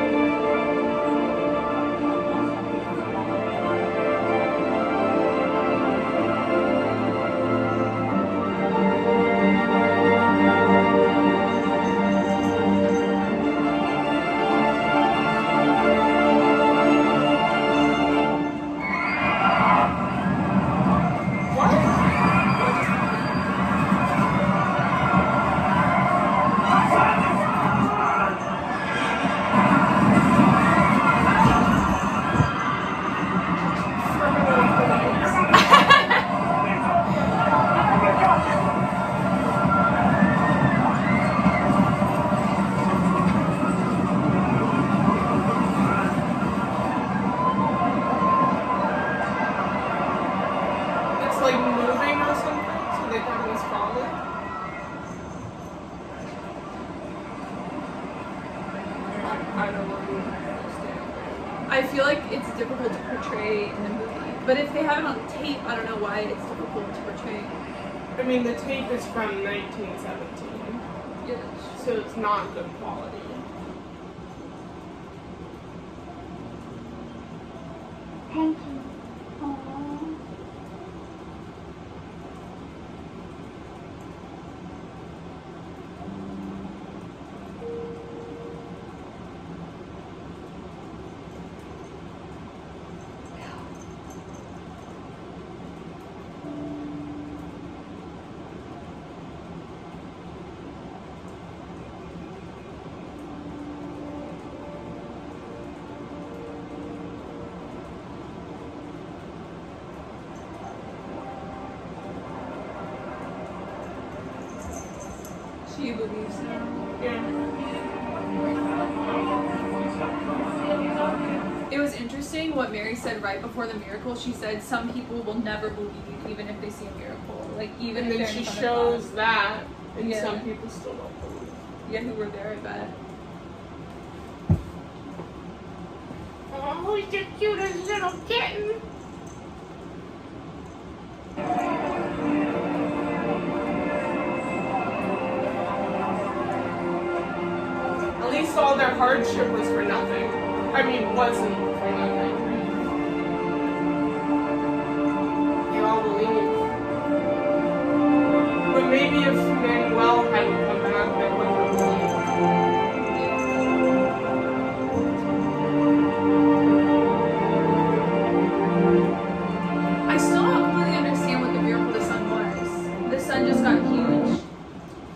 It's like moving or something, so they thought it was falling. I don't understand. I feel like it's difficult to portray in the movie. But if they have it on tape, I don't know why it's difficult to portray. I mean, the tape is from 1917, Yeah. so it's not good quality. Thank you. Aww. She believes now. Yeah. It was interesting what Mary said right before the miracle. She said some people will never believe even if they see a miracle. Like even And if then they're she in front of shows God. that, and Yeah. some people still don't believe. Yeah, who were there, I bet. Oh, he's the cutest little kitten. At least all their hardship was for nothing. I mean, wasn't for nothing. They all believe. But maybe if Manuel hadn't come back, they wouldn't have believed. I still don't completely understand what the miracle of the sun was. The sun just got huge.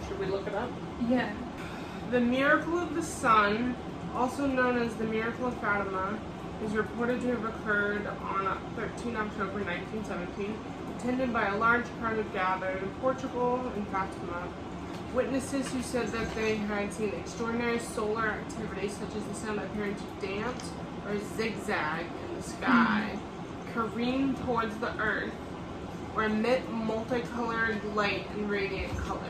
Should we look it up? Yeah. The miracle of the sun, also known as the miracle of Fatima, is reported to have occurred on 13 October 1917, attended by a large crowd gathered in Portugal and Fatima. Witnesses who said that they had seen extraordinary solar activity, such as the sun appearing to dance or zigzag in the sky, careen towards the earth, or emit multicolored light in radiant colors.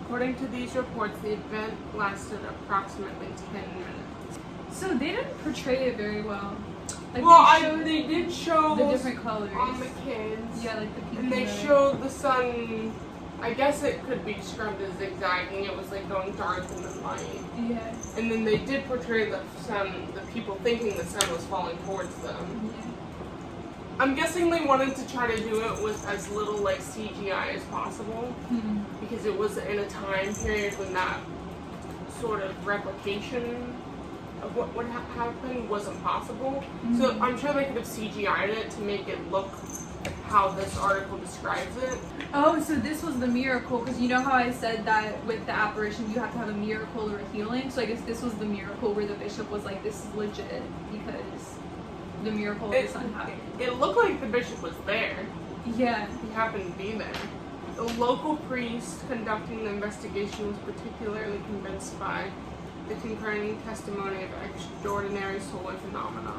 According to these reports, the event lasted approximately 10 minutes. So they didn't portray it very well. Like They did show the different colors on the kids. Yeah, like the pink and they red. showed the sun. I guess it could be described as zigzagging. It was like going dark and then light. Yeah. And then they did portray the sun, the people thinking the sun was falling towards them. Yeah. I'm guessing they wanted to try to do it with as little like CGI as possible, because it was in a time period when that sort of replication of what would happen wasn't possible. So I'm sure they could have CGI'd it to make it look how this article describes it. Oh, so this was the miracle, because you know how I said that with the apparition you have to have a miracle or a healing? So I guess this was the miracle where the bishop was like, this is legit, because the miracle of the sun happened. It looked like the bishop was there. Yeah. He happened to be there. The local priest conducting the investigation was particularly convinced by the concurring testimony of extraordinary solar phenomena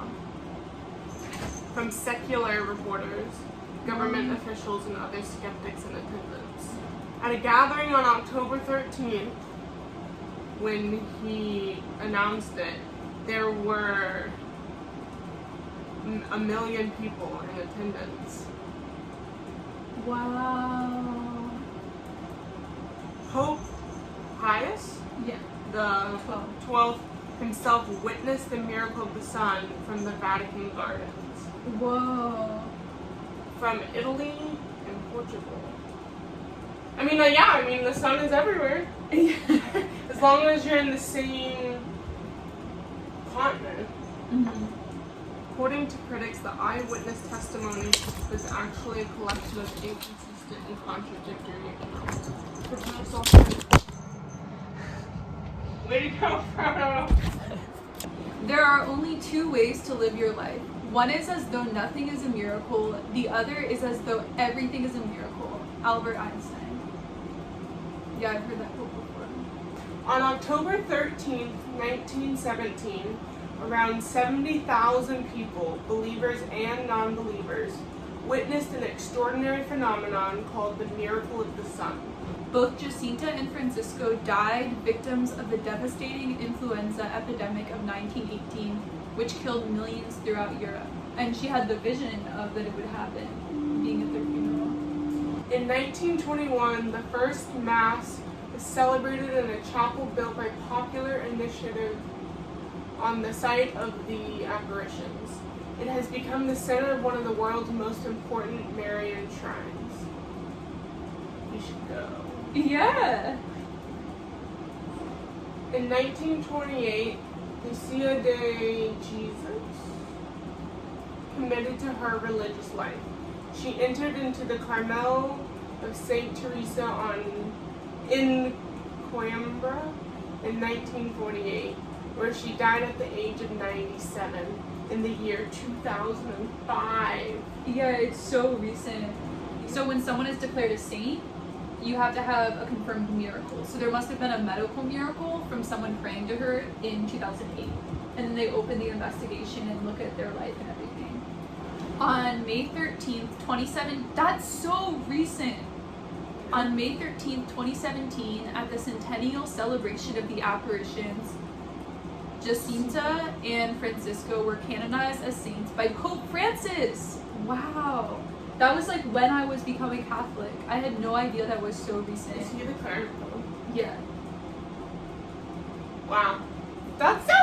from secular reporters, government officials, and other skeptics in attendance. At a gathering on October 13th, when he announced it, there were 1 million people in attendance. Wow. Pope Pius, Yeah. the 12th, himself witnessed the miracle of the sun from the Vatican Gardens. Whoa. From Italy and Portugal. I mean, the sun is everywhere. As long as you're in the same continent. According to critics, the eyewitness testimony was actually a collection of inconsistent and contradictory accounts. Way to go, Frodo! There are only two ways to live your life. One is as though nothing is a miracle. The other is as though everything is a miracle. Albert Einstein. Yeah, I've heard that quote before. On October 13th, 1917, around 70,000 people, believers and non-believers, witnessed an extraordinary phenomenon called the miracle of the sun. Both Jacinta and Francisco died victims of the devastating influenza epidemic of 1918, which killed millions throughout Europe. And she had the vision of that it would happen, being at their funeral. In 1921, the first Mass was celebrated in a chapel built by popular initiative on the site of the apparitions. It has become the center of one of the world's most important Marian shrines. You should go. Yeah. In 1928, Lucia de Jesus committed to her religious life. She entered into the Carmel of Saint Teresa in Coimbra in 1948, where she died at the age of 97 in the year 2005. Yeah, it's so recent. So when someone is declared a saint, you have to have a confirmed miracle. So there must have been a medical miracle from someone praying to her in 2008. And then they open the investigation and look at their life and everything. On May 13th, 2017, that's so recent. On May 13th, 2017, at the centennial celebration of the apparitions, Jacinta and Francisco were canonized as saints by Pope Francis. Wow. That was like when I was becoming Catholic. I had no idea that was so recent. Is he the current pope? Yeah. Wow. That's so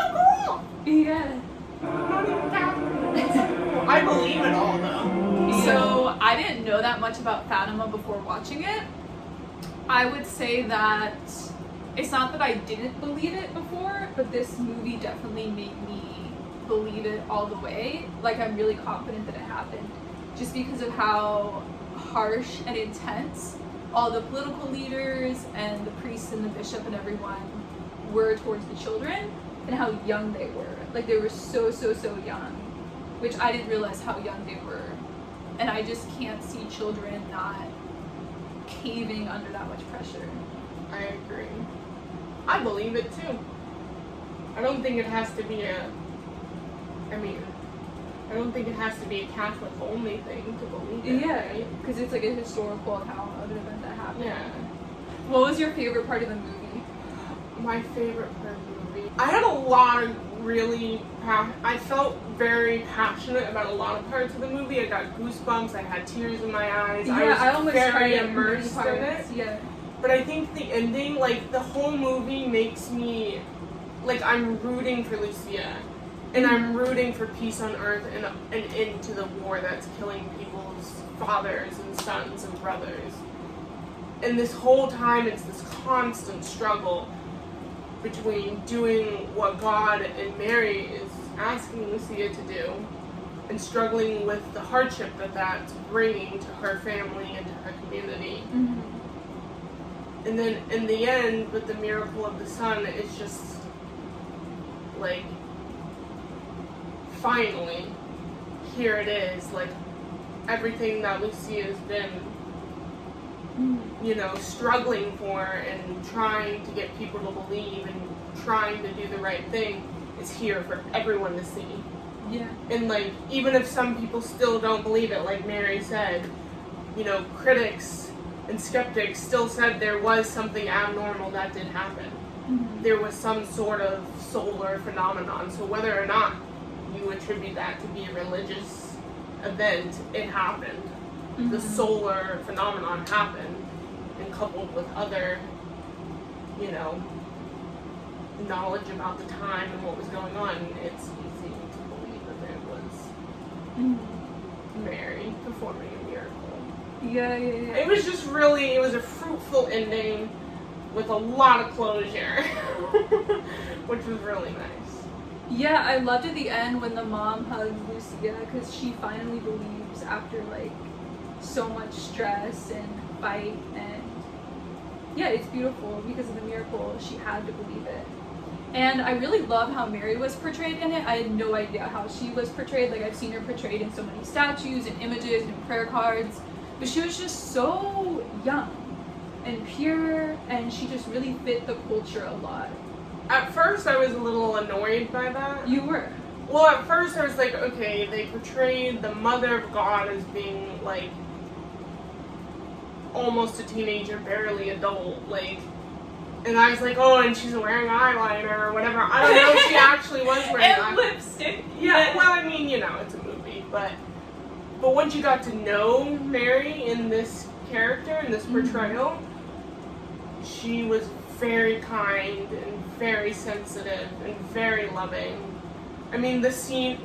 cool! Yeah. I'm not even Catholic. I believe it all though. So I didn't know that much about Fatima before watching it. I would say that it's not that I didn't believe it before, but this movie definitely made me believe it all the way. Like, I'm really confident that it happened. Just because of how harsh and intense all the political leaders and the priests and the bishop and everyone were towards the children and how young they were. Like they were so young, which I didn't realize how young they were. And I just can't see children not caving under that much pressure. I agree. I believe it too. I don't think it has to be a Catholic only thing to believe it. Yeah, right? because it's like a historical account of an event that happened. Yeah. What was your favorite part of the movie? My favorite part of the movie. I had a lot of I felt very passionate about a lot of parts of the movie. I got goosebumps. I had tears in my eyes. Yeah, I was almost very cried at immersed in many it. parts. Yeah. But I think the ending, like the whole movie, makes me like I'm rooting for Lucia, and I'm rooting for peace on Earth and an end to the war that's killing people's fathers and sons and brothers. And this whole time, it's this constant struggle between doing what God and Mary is asking Lucia to do, and struggling with the hardship that that's bringing to her family and to her community. Mm-hmm. And then in the end, with the miracle of the son, it's just like, finally, here it is. Like, everything that Lucia's been, struggling for and trying to get people to believe and trying to do the right thing is here for everyone to see. Yeah. And like, even if some people still don't believe it, like Mary said, critics and skeptics still said there was something abnormal that did happen. Mm-hmm. There was some sort of solar phenomenon. So whether or not you attribute that to be a religious event, it happened. Mm-hmm. The solar phenomenon happened, and coupled with other, knowledge about the time and what was going on, it's easy to believe that there was Mary performing a miracle. Yeah. It was just really, it was a fruitful ending with a lot of closure, which was really nice. Yeah, I loved at the end when the mom hugged Lucia because she finally believes after like so much stress and fight, and yeah, it's beautiful because of the miracle. She had to believe it. And I really love how Mary was portrayed in it. I had no idea how she was portrayed. Like, I've seen her portrayed in so many statues and images and prayer cards, but she was just so young and pure, and she just really fit the culture a lot. At first, I was a little annoyed by that. You were? Well, at first I was like, okay, they portrayed the mother of God as being, like, almost a teenager, barely adult, like, and I was like, oh, and she's wearing eyeliner or whatever. I don't know if she actually was wearing and lipstick. Yeah, well, I mean, it's a movie, but once you got to know Mary in this character, in this portrayal, she was very kind and very sensitive and very loving. I mean, the scene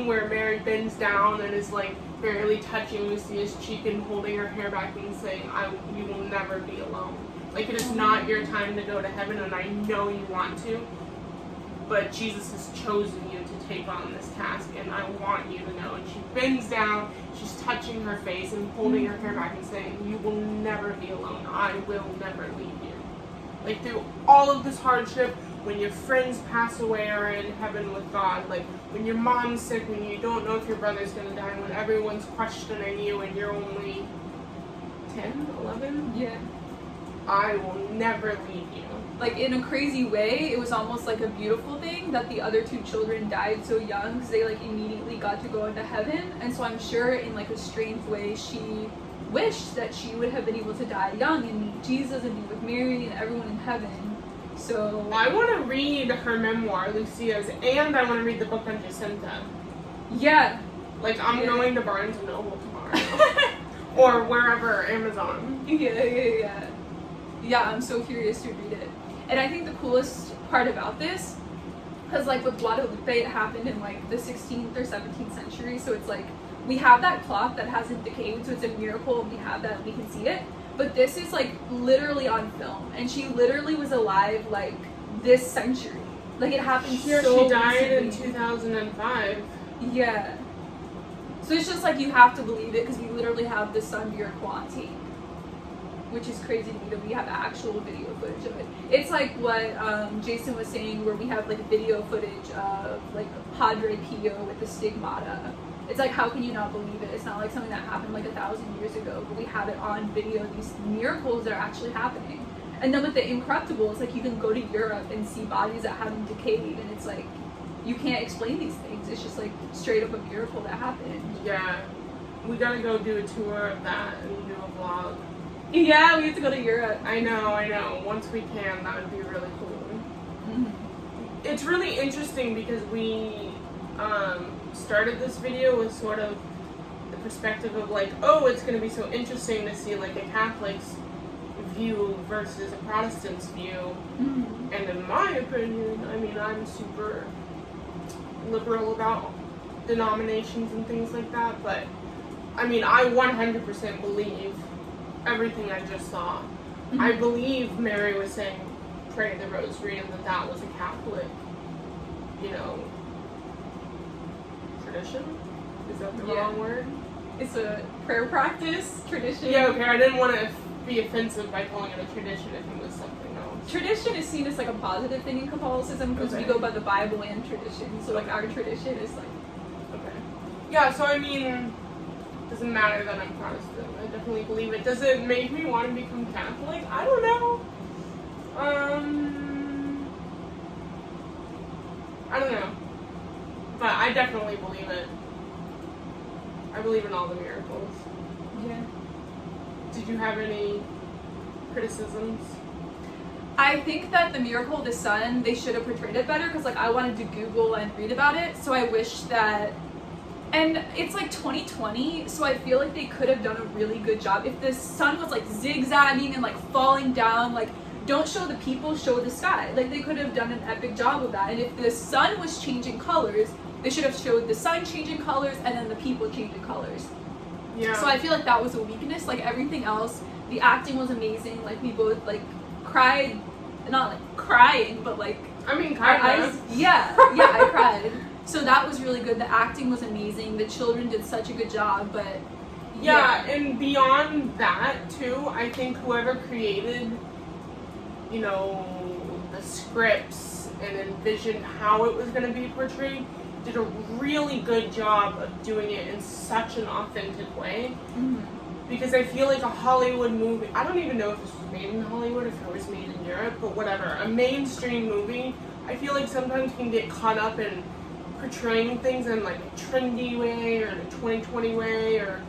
where Mary bends down and is like barely touching Lucia's cheek and holding her hair back and saying, you will never be alone. Like, it is not your time to go to heaven, and I know you want to, but Jesus has chosen you to take on this task, and I want you to know. And she bends down, she's touching her face and holding her hair back and saying, you will never be alone. I will never leave you. Like, through all of this hardship, when your friends pass away or are in heaven with God, like, when your mom's sick, when you don't know if your brother's going to die, when everyone's questioning you and you're only 10, 11? Yeah. I will never leave you. Like, in a crazy way, it was almost like a beautiful thing that the other two children died so young because they, like, immediately got to go into heaven. And so I'm sure in, like, a strange way, she wished that she would have been able to die young and meet Jesus and be with Mary and everyone in heaven. So I want to read her memoir, Lucia's, and I want to read the book on Jacinta. Yeah. Like, I'm going to Barnes & Noble tomorrow. Or wherever, Amazon. Yeah. Yeah, I'm so curious to read it. And I think the coolest part about this, because like with Guadalupe, it happened in like the 16th or 17th century, so it's like, we have that clock that hasn't decayed, so it's a miracle we have that, we can see it. But this is like literally on film, and she literally was alive like this century. Like, it happened so she died recently. in 2005. Yeah. So it's just like, you have to believe it because we literally have the sun miracle on tape. which is crazy to me that we have actual video footage of it. It's like what Jason was saying, where we have like video footage of like Padre Pio with the stigmata. It's like, how can you not believe it? It's not like something that happened like 1,000 years ago, but we have it on video, these miracles that are actually happening. And then with the incorruptible, it's like you can go to Europe and see bodies that haven't decayed, and it's like, you can't explain these things. It's just like straight up a miracle that happened. Yeah. We gotta go do a tour of that and do a vlog. Yeah, we have to go to Europe. I know. Once we can, that would be really cool. Mm-hmm. It's really interesting because we started this video with sort of the perspective of like, oh, it's going to be so interesting to see like a Catholic's view versus a Protestant's view. Mm-hmm. And in my opinion, I mean, I'm super liberal about denominations and things like that, but I mean, I 100% believe everything I just saw. Mm-hmm. I believe Mary was saying pray the rosary and that was a Catholic, tradition? Is that the wrong word? It's a prayer practice, tradition. Yeah, okay, I didn't want to be offensive by calling it a tradition if it was something else. Tradition is seen as like a positive thing in Catholicism because we go by the Bible and tradition. So like our tradition is like... Okay. Yeah, so I mean, it doesn't matter that I'm Protestant. I definitely believe it. Does it make me want to become Catholic? I don't know. I don't know. But I definitely believe it. I believe in all the miracles. Yeah. Did you have any criticisms? I think that the miracle of the sun, they should have portrayed it better because like I wanted to Google and read about it. So I wish that, and it's like 2020, so I feel like they could have done a really good job. If the sun was like zigzagging and like falling down, like don't show the people, show the sky. Like they could have done an epic job of that. And if the sun was changing colors, they should have showed the sun changing colors and then the people changing colors. Yeah. So I feel like that was a weakness. Like everything else, the acting was amazing. Like we both like cried, not like crying, but like I mean kind of. Yeah, I cried. So that was really good. The acting was amazing. The children did such a good job, but yeah, and beyond that too, I think whoever created, the scripts and envisioned how it was going to be portrayed did a really good job of doing it in such an authentic way. Mm-hmm. Because I feel like a Hollywood movie, I don't even know if this was made in Hollywood, if it was made in Europe, but whatever, a mainstream movie, I feel like sometimes can get caught up in portraying things in like a trendy way or in a 2020 way, or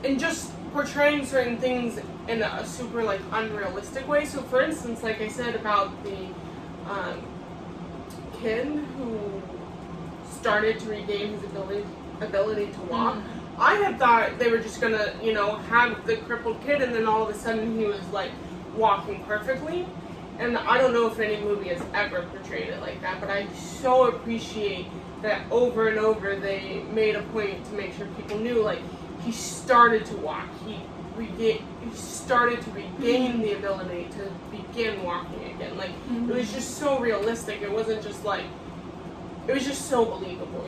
in just portraying certain things in a super like unrealistic way. So for instance, like I said about the kid who started to regain his ability to walk, I had thought they were just gonna, have the crippled kid and then all of a sudden he was like walking perfectly. And I don't know if any movie has ever portrayed it like that, but I so appreciate that over and over they made a point to make sure people knew, like, he started to walk. He started to regain the ability to begin walking again. Like, it was just so realistic. It wasn't just like, it was just so believable,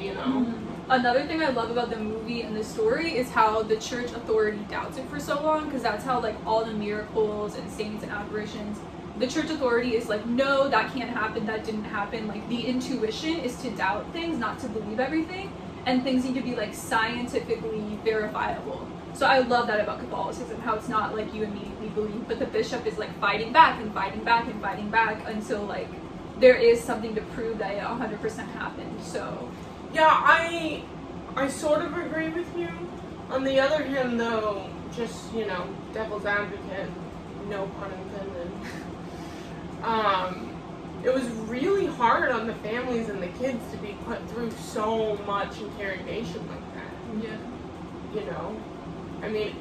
Another thing I love about the movie and the story is how the church authority doubts it for so long, because that's how like all the miracles and saints and apparitions, the church authority is like, no, that can't happen, that didn't happen. Like the intuition is to doubt things, not to believe everything, and things need to be like scientifically verifiable. So I love that about Catholicism, how it's not like you immediately believe, but the bishop is like fighting back and fighting back and fighting back until like there is something to prove that it 100% happened. So yeah, I sort of agree with you. On the other hand though, just, devil's advocate, no pun intended. It was really hard on the families and the kids to be put through so much interrogation like that. Yeah. I mean,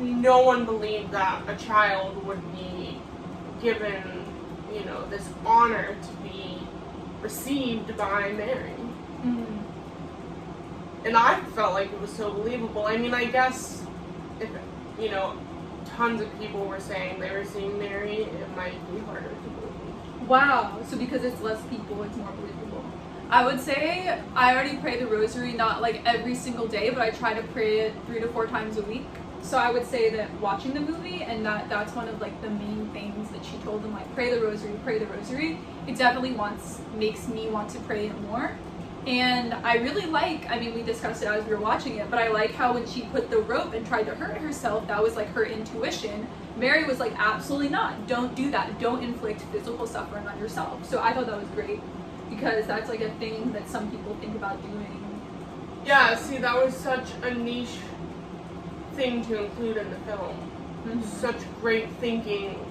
no one believed that a child would be given, this honor to be received by Mary. Mm-hmm. And I felt like it was so believable. I mean, I guess if, tons of people were saying they were seeing Mary, it might be harder to believe. Wow, so because it's less people, it's more believable. I would say I already pray the rosary, not like every single day, but I try to pray it 3 to 4 times a week. So I would say that watching the movie, and that's one of like the main things that she told them, like pray the rosary, it definitely makes me want to pray it more. And I really like, I mean, we discussed it as we were watching it, but I like how when she put the rope and tried to hurt herself, that was like her intuition. Mary was like, absolutely not, don't do that, don't inflict physical suffering on yourself. So I thought that was great, because that's like a thing that some people think about doing. Yeah, see, that was such a niche thing to include in the film. Mm-hmm. Such great thinking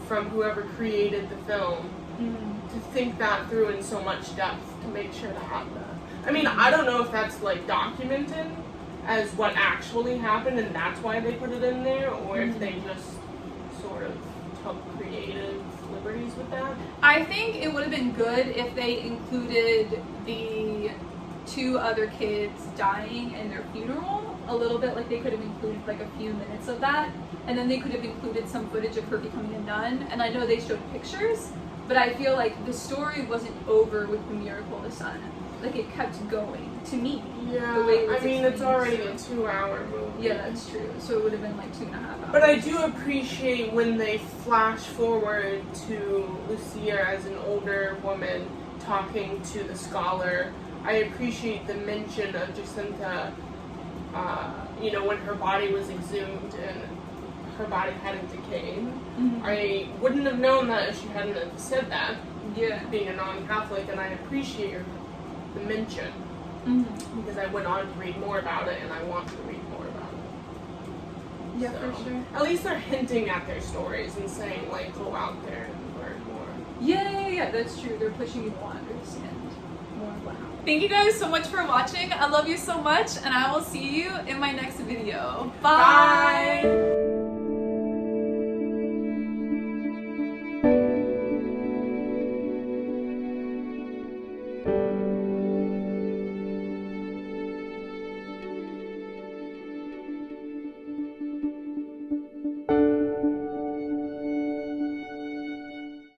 from whoever created the film to think that through in so much depth to make sure to have that. I mean, I don't know if that's like documented as what actually happened and that's why they put it in there, or if they just sort of took creative liberties with that. I think it would have been good if they included the 2 other kids dying in their funeral a little bit, like they could have included like a few minutes of that, and then they could have included some footage of her becoming a nun. And I know they showed pictures, but I feel like the story wasn't over with the miracle of the sun. Like it kept going to me. Yeah, the way it was I mean, it's already explained, a 2-hour movie. Yeah, that's true. So it would have been like 2.5 hours. But I do appreciate when they flash forward to Lucia as an older woman talking to the scholar. I appreciate the mention of Jacinta, you know, when her body was exhumed and her body hadn't decayed. Mm-hmm. I wouldn't have known that if she hadn't have said that, Yeah. being a non-Catholic, and I appreciate the mention, because I went on to read more about it and I want to read more about it. Yeah, So, for sure. at least they're hinting at their stories and saying, like, go out there and learn more. Yeah, that's true. They're pushing you to understand more of what happened. Thank you guys so much for watching. I love you so much, and I will see you in my next video. Bye. Bye.